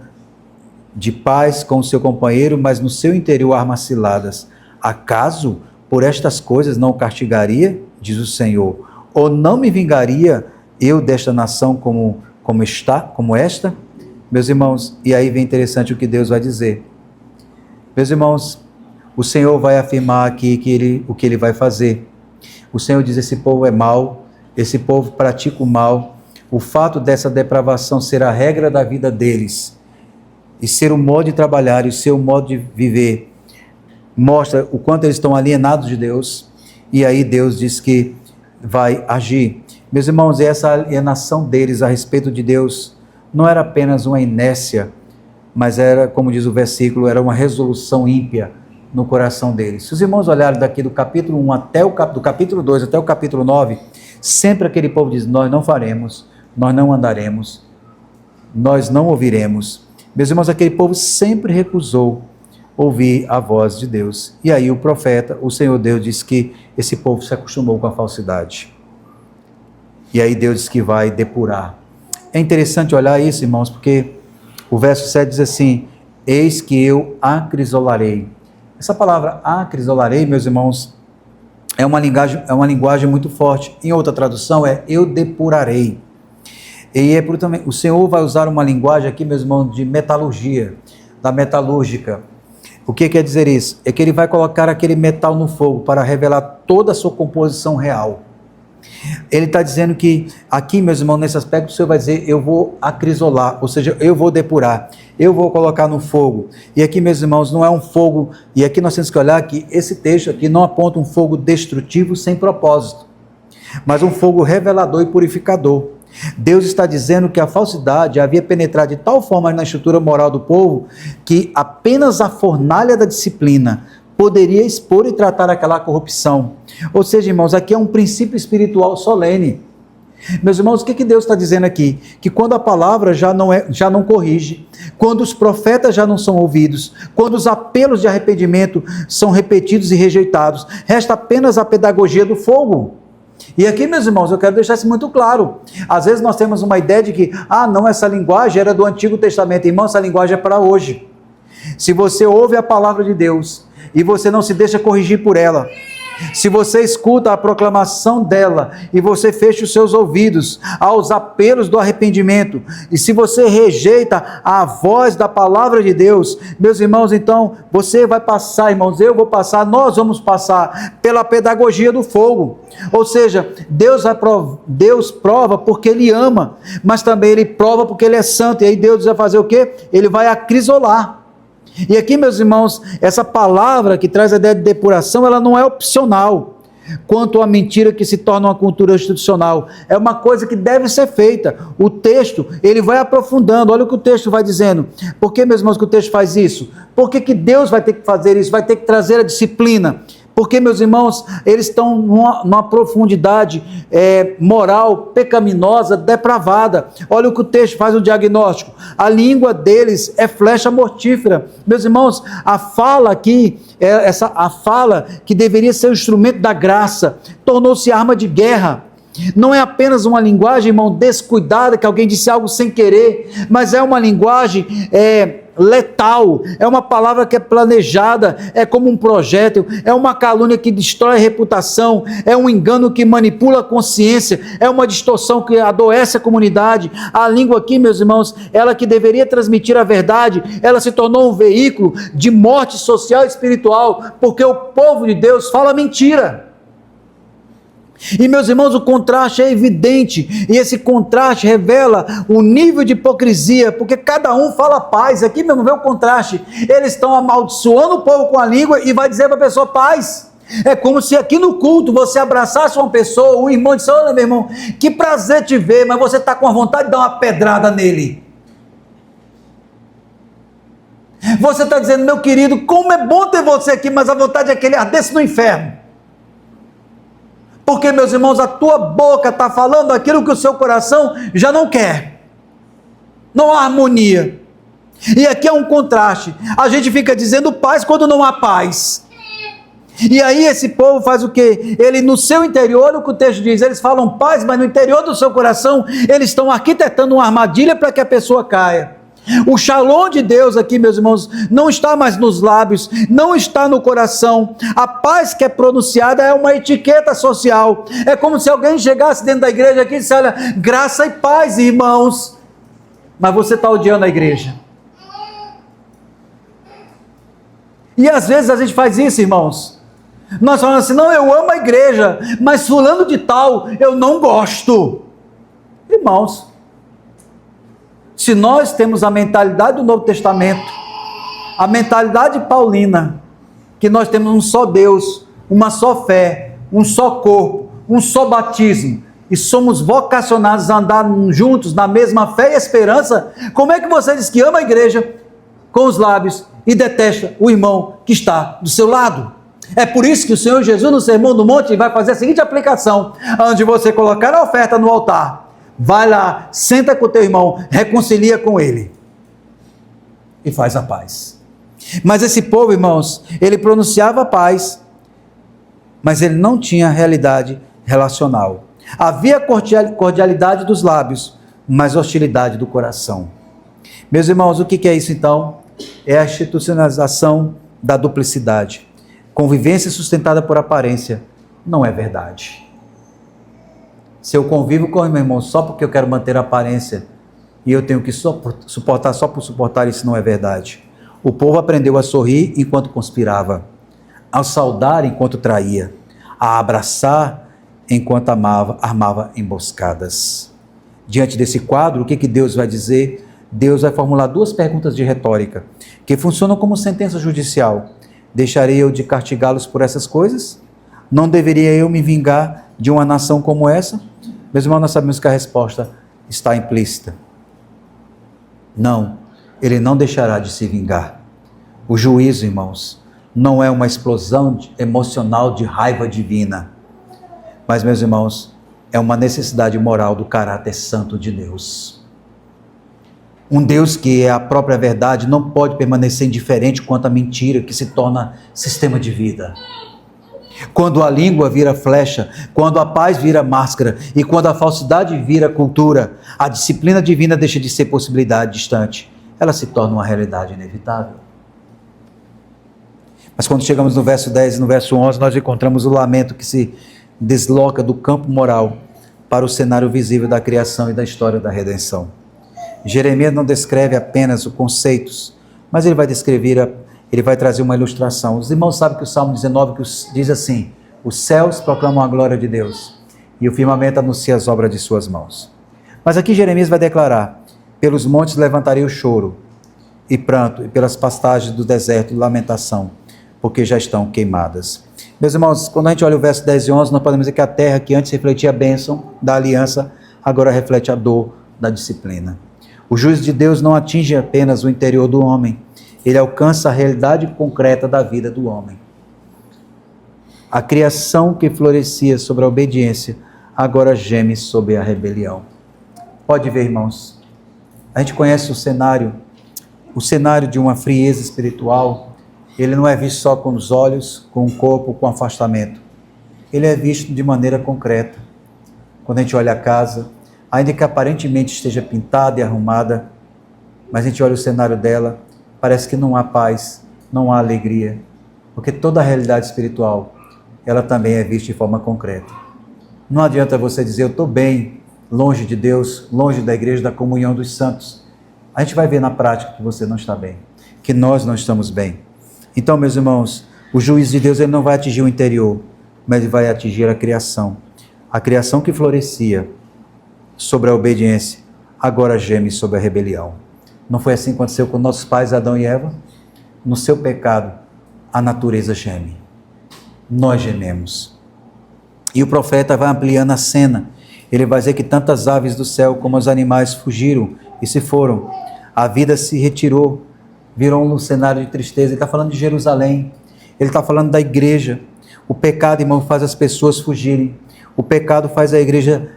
de paz com o seu companheiro, mas no seu interior armas ciladas. Acaso por estas coisas não o castigaria, diz o Senhor, ou não me vingaria eu desta nação como esta? Meus irmãos, e aí vem interessante o que Deus vai dizer. Meus irmãos, o Senhor vai afirmar aqui o que ele vai fazer. O Senhor diz: esse povo é mau, esse povo pratica o mal. O fato dessa depravação ser a regra da vida deles e ser o modo de trabalhar e o seu modo de viver mostra o quanto eles estão alienados de Deus. E aí Deus diz que vai agir. Meus irmãos, essa alienação deles a respeito de Deus não era apenas uma inércia, mas era, como diz o versículo, era uma resolução ímpia no coração deles. Se os irmãos olharem daqui do capítulo 1 do capítulo 2 até o capítulo 9, sempre aquele povo diz: nós não faremos, nós não andaremos, nós não ouviremos. Meus irmãos, aquele povo sempre recusou ouvir a voz de Deus. E aí o profeta, o Senhor Deus, diz que esse povo se acostumou com a falsidade. E aí Deus diz que vai depurar. É interessante olhar isso, irmãos, porque o verso 7 diz assim: eis que eu acrisolarei. Essa palavra acrisolarei, meus irmãos, é uma linguagem muito forte. Em outra tradução é eu depurarei. E o Senhor vai usar uma linguagem aqui, meus irmãos, de metalurgia, da metalúrgica. O que quer dizer isso? É que ele vai colocar aquele metal no fogo para revelar toda a sua composição real. Ele está dizendo que aqui, meus irmãos, nesse aspecto, o Senhor vai dizer, eu vou acrisolar, ou seja, eu vou depurar, eu vou colocar no fogo. E aqui, meus irmãos, não é um fogo, e aqui nós temos que olhar que esse texto aqui não aponta um fogo destrutivo sem propósito, mas um fogo revelador e purificador. Deus está dizendo que a falsidade havia penetrado de tal forma na estrutura moral do povo, que apenas a fornalha da disciplina poderia expor e tratar aquela corrupção. Ou seja, irmãos, aqui é um princípio espiritual solene. Meus irmãos, o que Deus está dizendo aqui? Que quando a palavra já não corrige, quando os profetas já não são ouvidos, quando os apelos de arrependimento são repetidos e rejeitados, resta apenas a pedagogia do fogo. E aqui, meus irmãos, eu quero deixar isso muito claro. Às vezes nós temos uma ideia de que, não, essa linguagem era do Antigo Testamento. Irmão, essa linguagem é para hoje. Se você ouve a palavra de Deus e você não se deixa corrigir por ela, se você escuta a proclamação dela e você fecha os seus ouvidos aos apelos do arrependimento, e se você rejeita a voz da palavra de Deus, meus irmãos, então você vai passar, irmãos, eu vou passar, nós vamos passar pela pedagogia do fogo. Ou seja, Deus prova porque Ele ama, mas também Ele prova porque Ele é santo, e aí Deus vai fazer o quê? Ele vai acrisolar. E aqui, meus irmãos, essa palavra que traz a ideia de depuração, ela não é opcional, quanto à mentira que se torna uma cultura institucional, é uma coisa que deve ser feita. O texto, ele vai aprofundando, olha o que o texto vai dizendo. Por que, meus irmãos, que o texto faz isso? Por que Deus vai ter que fazer isso? Vai ter que trazer a disciplina? Porque, meus irmãos, eles estão numa profundidade moral, pecaminosa, depravada. Olha o que o texto faz o diagnóstico. A língua deles é flecha mortífera. Meus irmãos, a fala aqui, a fala que deveria ser o instrumento da graça, tornou-se arma de guerra. Não é apenas uma linguagem, irmão, descuidada, que alguém disse algo sem querer, mas é uma linguagem letal, é uma palavra que é planejada, é como um projétil, é uma calúnia que destrói a reputação, é um engano que manipula a consciência, é uma distorção que adoece a comunidade. A língua aqui, meus irmãos, ela que deveria transmitir a verdade, ela se tornou um veículo de morte social e espiritual, porque o povo de Deus fala mentira. E, meus irmãos, o contraste é evidente, e esse contraste revela o nível de hipocrisia, porque cada um fala paz. Aqui mesmo vê o contraste, eles estão amaldiçoando o povo com a língua e vai dizer para a pessoa paz. É como se aqui no culto você abraçasse uma pessoa, um irmão, e disse: olha, meu irmão, que prazer te ver, mas você está com a vontade de dar uma pedrada nele. Você está dizendo: meu querido, como é bom ter você aqui, mas a vontade é que ele ardesse no inferno. Porque, meus irmãos, a tua boca está falando aquilo que o seu coração já não quer. Não há harmonia. E aqui é um contraste. A gente fica dizendo paz quando não há paz. E aí esse povo faz o quê? Ele, no seu interior, o que o texto diz, eles falam paz, mas no interior do seu coração, eles estão arquitetando uma armadilha para que a pessoa caia. O shalom de Deus aqui, meus irmãos, não está mais nos lábios, não está no coração. A paz que é pronunciada é uma etiqueta social. É como se alguém chegasse dentro da igreja aqui e disse: olha, graça e paz, irmãos. Mas você está odiando a igreja. E às vezes a gente faz isso, irmãos. Nós falamos assim: não, eu amo a igreja, mas fulano de tal eu não gosto. Irmãos, se nós temos a mentalidade do Novo Testamento, a mentalidade paulina, que nós temos um só Deus, uma só fé, um só corpo, um só batismo, e somos vocacionados a andar juntos na mesma fé e esperança, como é que você diz que ama a igreja com os lábios e detesta o irmão que está do seu lado? É por isso que o Senhor Jesus, no Sermão do Monte, vai fazer a seguinte aplicação: antes de você colocar a oferta no altar, vai lá, senta com o teu irmão, reconcilia com ele e faz a paz. Mas esse povo, irmãos, ele pronunciava a paz, mas ele não tinha realidade relacional. Havia cordialidade dos lábios, mas hostilidade do coração. Meus irmãos, o que é isso então? É a institucionalização da duplicidade. Convivência sustentada por aparência não é verdade. Se eu convivo com o meu irmão só porque eu quero manter a aparência e eu tenho que suportar só por suportar, isso não é verdade. O povo aprendeu a sorrir enquanto conspirava, a saudar enquanto traía, a abraçar enquanto armava emboscadas. Diante desse quadro, o que Deus vai dizer? Deus vai formular duas perguntas de retórica, que funcionam como sentença judicial. Deixarei eu de castigá-los por essas coisas? Não deveria eu me vingar de uma nação como essa? Meus irmãos, nós sabemos que a resposta está implícita. Não, ele não deixará de se vingar. O juízo, irmãos, não é uma explosão emocional de raiva divina, mas, meus irmãos, é uma necessidade moral do caráter santo de Deus. Um Deus que é a própria verdade não pode permanecer indiferente quanto à mentira que se torna sistema de vida. Quando a língua vira flecha, quando a paz vira máscara e quando a falsidade vira cultura, a disciplina divina deixa de ser possibilidade distante. Ela se torna uma realidade inevitável. Mas quando chegamos no verso 10 e no verso 11, nós encontramos o lamento que se desloca do campo moral para o cenário visível da criação e da história da redenção. Jeremias não descreve apenas os conceitos, mas ele vai trazer uma ilustração. Os irmãos sabem que o Salmo 19 diz assim: os céus proclamam a glória de Deus e o firmamento anuncia as obras de suas mãos. Mas aqui Jeremias vai declarar: pelos montes levantarei o choro e pranto, e pelas pastagens do deserto lamentação, porque já estão queimadas. Meus irmãos, quando a gente olha o verso 10 e 11, nós podemos dizer que a terra que antes refletia a bênção da aliança, agora reflete a dor da disciplina. O juízo de Deus não atinge apenas o interior do homem, ele alcança a realidade concreta da vida do homem. A criação que florescia sobre a obediência, agora geme sob a rebelião. Pode ver, irmãos, a gente conhece o cenário de uma frieza espiritual. Ele não é visto só com os olhos, com o corpo, com afastamento. Ele é visto de maneira concreta. Quando a gente olha a casa, ainda que aparentemente esteja pintada e arrumada, mas a gente olha o cenário dela, parece que não há paz, não há alegria, porque toda a realidade espiritual, ela também é vista de forma concreta. Não adianta você dizer, eu estou bem, longe de Deus, longe da igreja, da comunhão dos santos. A gente vai ver na prática que você não está bem, que nós não estamos bem. Então, meus irmãos, o juízo de Deus ele não vai atingir o interior, mas ele vai atingir a criação. A criação que florescia sobre a obediência, agora geme sobre a rebelião. Não foi assim que aconteceu com nossos pais Adão e Eva? No seu pecado, a natureza geme. Nós gememos. E o profeta vai ampliando a cena. Ele vai dizer que tantas aves do céu como os animais fugiram e se foram. A vida se retirou, virou um cenário de tristeza. Ele está falando de Jerusalém. Ele está falando da igreja. O pecado, irmão, faz as pessoas fugirem. O pecado faz a igreja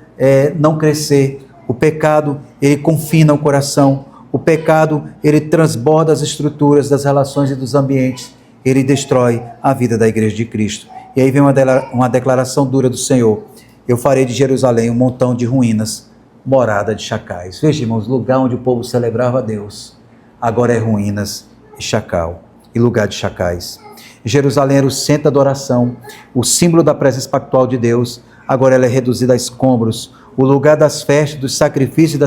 não crescer. O pecado, ele confina o coração. O pecado, ele transborda as estruturas das relações e dos ambientes. Ele destrói a vida da igreja de Cristo. E aí vem uma declaração dura do Senhor. Eu farei de Jerusalém um montão de ruínas, morada de chacais. Veja, irmãos, lugar onde o povo celebrava a Deus, agora é ruínas e chacal, e lugar de chacais. Jerusalém era o centro da adoração, o símbolo da presença pactual de Deus, agora ela é reduzida a escombros. O lugar das festas, dos sacrifícios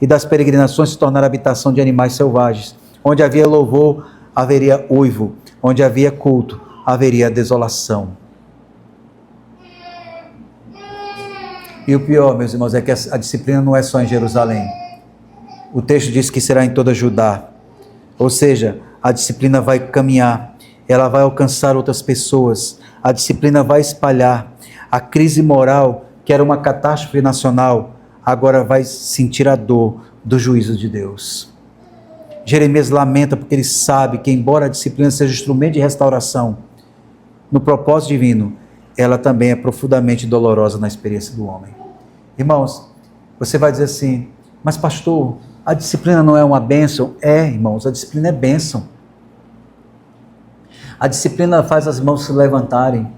e das peregrinações se tornaram habitação de animais selvagens. Onde havia louvor, haveria uivo. Onde havia culto, haveria desolação. E o pior, meus irmãos, é que a disciplina não é só em Jerusalém. O texto diz que será em toda Judá. Ou seja, a disciplina vai caminhar, ela vai alcançar outras pessoas, a disciplina vai espalhar. A crise moral, que era uma catástrofe nacional, agora vai sentir a dor do juízo de Deus. Jeremias lamenta porque ele sabe que, embora a disciplina seja instrumento de restauração, no propósito divino, ela também é profundamente dolorosa na experiência do homem. Irmãos, você vai dizer assim, mas pastor, a disciplina não é uma bênção? É, irmãos, a disciplina é bênção. A disciplina faz as mãos se levantarem,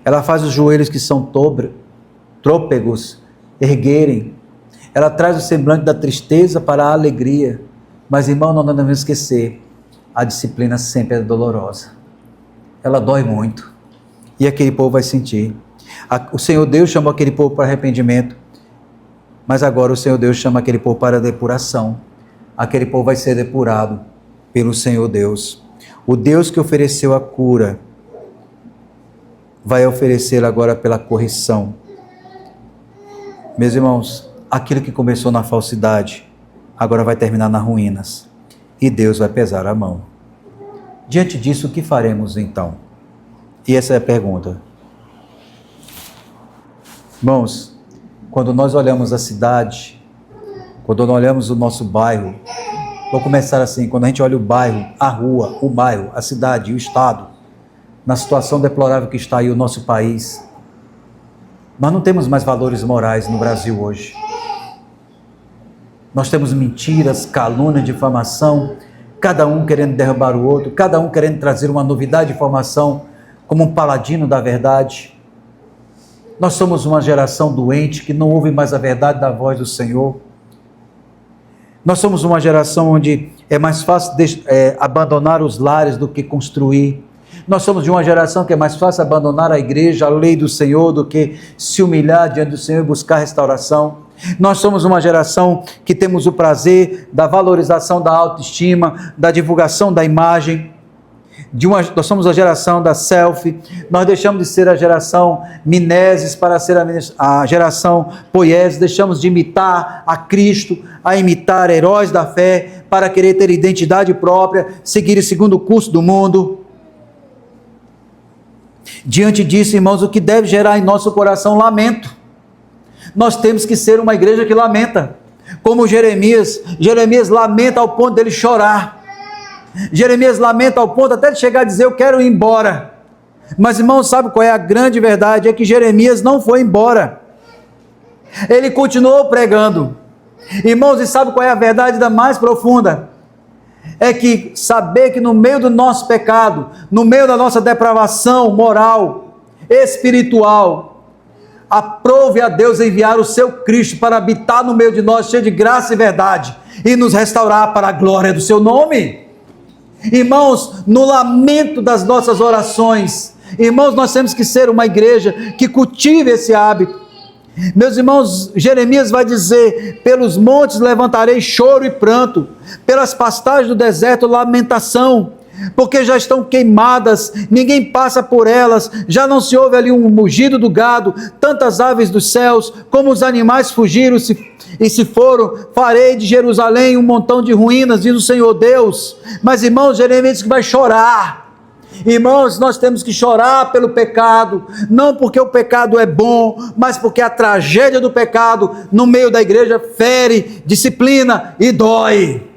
ela faz os joelhos que são trôpegos erguerem, ela traz o semblante da tristeza para a alegria. Mas, irmão, não devemos esquecer, a disciplina sempre é dolorosa, ela dói muito, e aquele povo vai sentir. O Senhor Deus chamou aquele povo para arrependimento, mas agora o Senhor Deus chama aquele povo para depuração. Aquele povo vai ser depurado pelo Senhor Deus. O Deus que ofereceu a cura vai oferecer agora pela correção. Meus irmãos, aquilo que começou na falsidade, agora vai terminar nas ruínas. E Deus vai pesar a mão. Diante disso, o que faremos então? E essa é a pergunta. Irmãos, quando nós olhamos a cidade, quando nós olhamos o nosso bairro, vou começar assim, quando a gente olha o bairro, a rua, o bairro, a cidade, o estado, na situação deplorável que está aí o nosso país, nós não temos mais valores morais no Brasil hoje. Nós temos mentiras, calúnia, difamação, cada um querendo derrubar o outro, cada um querendo trazer uma novidade de informação como um paladino da verdade. Nós somos uma geração doente que não ouve mais a verdade da voz do Senhor. Nós somos uma geração onde é mais fácil abandonar os lares do que construir. Nós somos de uma geração que é mais fácil abandonar a igreja, a lei do Senhor, do que se humilhar diante do Senhor e buscar restauração. Nós somos uma geração que temos o prazer da valorização da autoestima, da divulgação da imagem. Nós somos a geração da selfie. Nós deixamos de ser a geração mineses para ser a geração poieses. Deixamos de imitar a Cristo, a imitar heróis da fé, para querer ter identidade própria, seguir segundo o curso do mundo. Diante disso, irmãos, o que deve gerar em nosso coração lamento. Nós temos que ser uma igreja que lamenta, como Jeremias lamenta ao ponto dele chorar. Jeremias lamenta ao ponto até de chegar a dizer: eu quero ir embora. Mas, irmãos, sabe qual é a grande verdade? É que Jeremias não foi embora, ele continuou pregando. Irmãos, e sabe qual é a verdade da mais profunda? É que saber que no meio do nosso pecado, no meio da nossa depravação moral, espiritual, aprove a Deus enviar o seu Cristo para habitar no meio de nós, cheio de graça e verdade, e nos restaurar para a glória do seu nome. Irmãos, no lamento das nossas orações, irmãos, nós temos que ser uma igreja que cultive esse hábito. Meus irmãos, Jeremias vai dizer: pelos montes levantarei choro e pranto, pelas pastagens do deserto lamentação, porque já estão queimadas, ninguém passa por elas, já não se ouve ali um mugido do gado, tantas aves dos céus, como os animais fugiram e se foram, farei de Jerusalém um montão de ruínas, diz o Senhor Deus. Mas, irmãos, Jeremias diz que vai chorar. Irmãos, nós temos que chorar pelo pecado, não porque o pecado é bom, mas porque a tragédia do pecado no meio da igreja fere, disciplina e dói.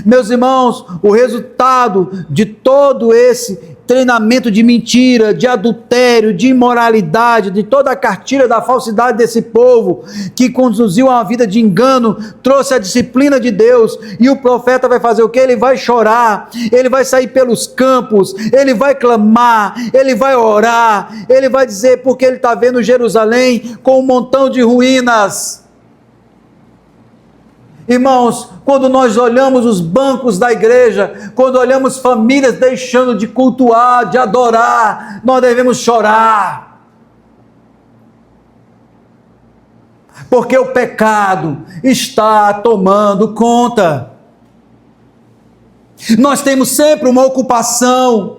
Meus irmãos, o resultado de todo esse treinamento de mentira, de adultério, de imoralidade, de toda a cartilha da falsidade desse povo, que conduziu a uma vida de engano, trouxe a disciplina de Deus, e o profeta vai fazer o quê? Ele vai chorar, ele vai sair pelos campos, ele vai clamar, ele vai orar, ele vai dizer, porque ele está vendo Jerusalém com um montão de ruínas. Irmãos, quando nós olhamos os bancos da igreja, quando olhamos famílias deixando de cultuar, de adorar, nós devemos chorar. Porque o pecado está tomando conta. Nós temos sempre uma ocupação,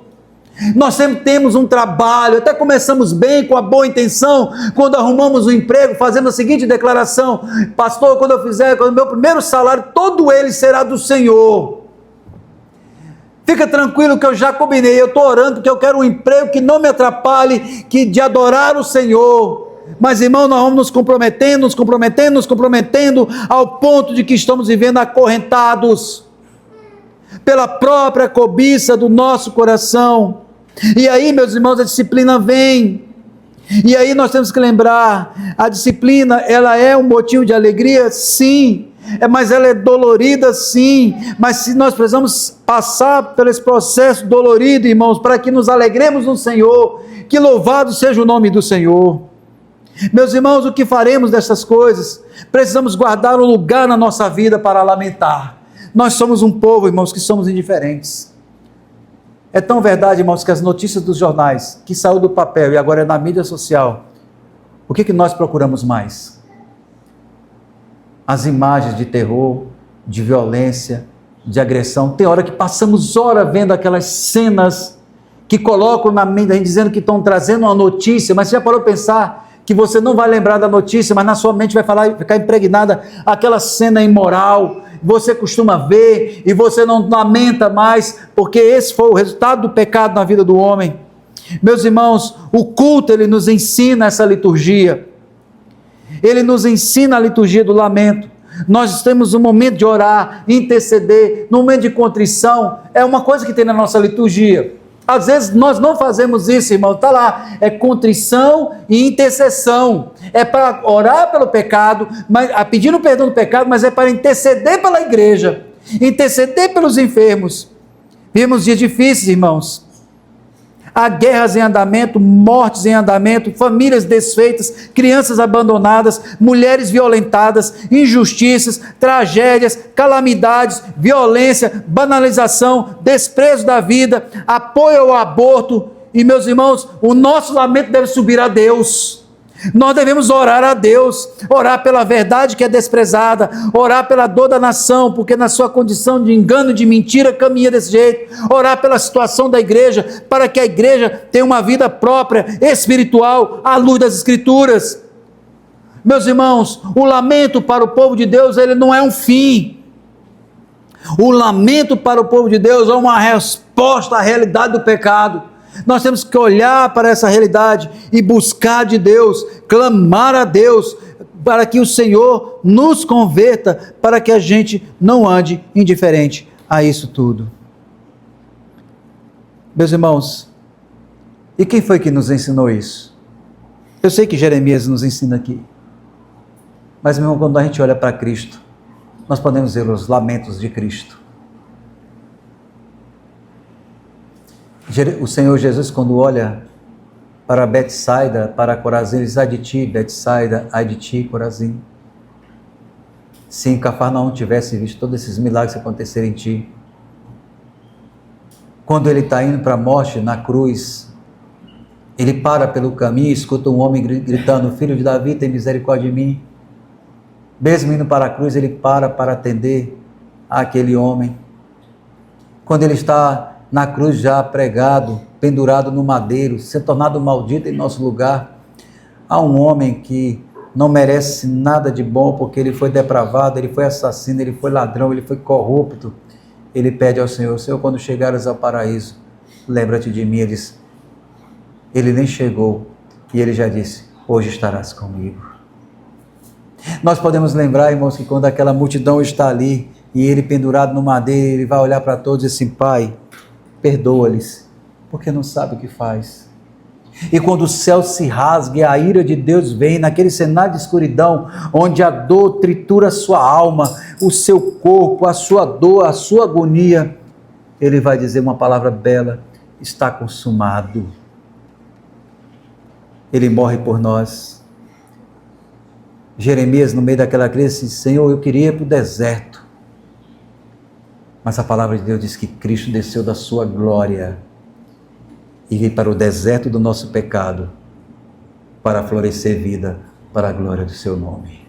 nós sempre temos um trabalho, até começamos bem, com a boa intenção, quando arrumamos um emprego, fazendo a seguinte declaração: pastor, quando eu fizer o meu primeiro salário, todo ele será do Senhor. Fica tranquilo que eu já combinei, eu estou orando porque eu quero um emprego que não me atrapalhe, que de adorar o Senhor. Mas, irmão, nós vamos nos comprometendo, ao ponto de que estamos vivendo acorrentados pela própria cobiça do nosso coração. E aí, meus irmãos, a disciplina vem, e aí nós temos que lembrar: a disciplina, ela é um motivo de alegria, sim, mas ela é dolorida, sim, mas se nós precisamos passar por esse processo dolorido, irmãos, para que nos alegremos no Senhor, que louvado seja o nome do Senhor. Meus irmãos, o que faremos dessas coisas? Precisamos guardar um lugar na nossa vida para lamentar. Nós somos um povo, irmãos, que somos indiferentes. É tão verdade, irmãos, que as notícias dos jornais, que saiu do papel e agora é na mídia social, o que nós procuramos mais? As imagens de terror, de violência, de agressão. Tem hora que passamos horas vendo aquelas cenas que colocam na mente, dizendo que estão trazendo uma notícia, mas você já parou para pensar que você não vai lembrar da notícia, mas na sua mente vai ficar impregnada aquela cena imoral, você costuma ver e você não lamenta mais, porque esse foi o resultado do pecado na vida do homem. Meus irmãos, o culto, ele nos ensina essa liturgia, ele nos ensina a liturgia do lamento. Nós temos um momento de orar, interceder, no momento de contrição, é uma coisa que tem na nossa liturgia. Às vezes nós não fazemos isso, irmão, está lá, é contrição e intercessão, é para orar pelo pecado, pedindo perdão do pecado, mas é para interceder pela igreja, interceder pelos enfermos. Vivemos dias difíceis, irmãos, há guerras em andamento, mortes em andamento, famílias desfeitas, crianças abandonadas, mulheres violentadas, injustiças, tragédias, calamidades, violência, banalização, desprezo da vida, apoio ao aborto. E, meus irmãos, o nosso lamento deve subir a Deus. Nós devemos orar a Deus, orar pela verdade que é desprezada, orar pela dor da nação, porque na sua condição de engano, de mentira, caminha desse jeito, orar pela situação da igreja, para que a igreja tenha uma vida própria, espiritual, à luz das Escrituras. Meus irmãos, o lamento para o povo de Deus, ele não é um fim. O lamento para o povo de Deus é uma resposta à realidade do pecado. Nós temos que olhar para essa realidade e buscar de Deus, clamar a Deus, para que o Senhor nos converta, para que a gente não ande indiferente a isso tudo. Meus irmãos, e quem foi que nos ensinou isso? Eu sei que Jeremias nos ensina aqui, mas, meu irmão, quando a gente olha para Cristo, nós podemos ver os lamentos de Cristo. O Senhor Jesus, quando olha para Betsaida, para Corazim, ele diz: ai de ti, Betsaida, ai de ti, Corazim. Se em Cafarnaum tivesse visto todos esses milagres acontecerem em ti. Quando ele está indo para a morte na cruz, ele para pelo caminho e escuta um homem gritando: filho de Davi, tem misericórdia de mim. Mesmo indo para a cruz, ele para atender àquele homem. Quando ele está na cruz já pregado, pendurado no madeiro, ser tornado maldito em nosso lugar, há um homem que não merece nada de bom, porque ele foi depravado, ele foi assassino, ele foi ladrão, ele foi corrupto. Ele pede ao Senhor: Senhor, quando chegares ao paraíso, lembra-te de mim. Ele diz, ele nem chegou, e ele já disse: hoje estarás comigo. Nós podemos lembrar, irmãos, que quando aquela multidão está ali, e ele pendurado no madeiro, ele vai olhar para todos e diz assim: Pai, perdoa-lhes, porque não sabe o que faz. E quando o céu se rasga e a ira de Deus vem, naquele cenário de escuridão, onde a dor tritura a sua alma, o seu corpo, a sua dor, a sua agonia, ele vai dizer uma palavra bela: está consumado. Ele morre por nós. Jeremias, no meio daquela crise, disse: Senhor, eu queria ir para o deserto. Mas a palavra de Deus diz que Cristo desceu da sua glória e veio para o deserto do nosso pecado, para florescer vida para a glória do seu nome.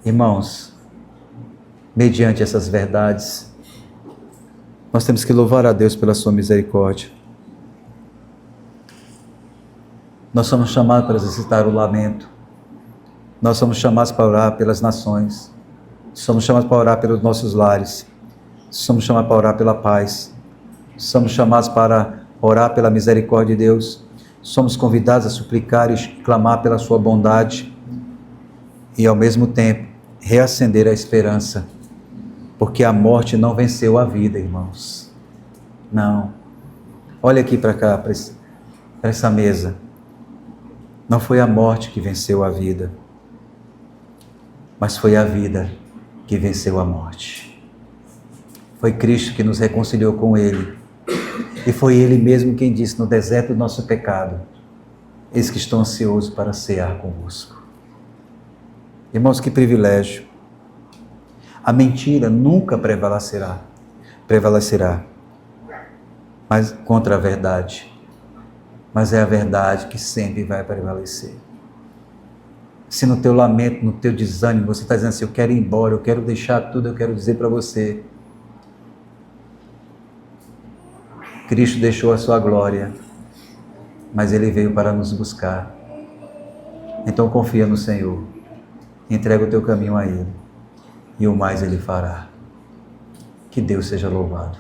Irmãos, mediante essas verdades, nós temos que louvar a Deus pela sua misericórdia. Nós somos chamados para exercitar o lamento. Nós somos chamados para orar pelas nações. Somos chamados para orar pelos nossos lares. Somos chamados para orar pela paz. Somos chamados para orar pela misericórdia de Deus. Somos convidados a suplicar e clamar pela sua bondade. E ao mesmo tempo, reacender a esperança. Porque a morte não venceu a vida, irmãos. Não. Olha aqui para cá, para essa mesa. Não foi a morte que venceu a vida, mas foi a vida que venceu a morte. Foi Cristo que nos reconciliou com Ele. E foi Ele mesmo quem disse no deserto do nosso pecado: eis que estou ansioso para cear convosco. Irmãos, que privilégio. A mentira nunca prevalecerá mas contra a verdade. Mas é a verdade que sempre vai prevalecer. Se no teu lamento, no teu desânimo, você está dizendo assim: eu quero ir embora, eu quero deixar tudo, eu quero dizer para você: Cristo deixou a sua glória, mas Ele veio para nos buscar. Então confia no Senhor, entrega o teu caminho a Ele, e o mais Ele fará. Que Deus seja louvado.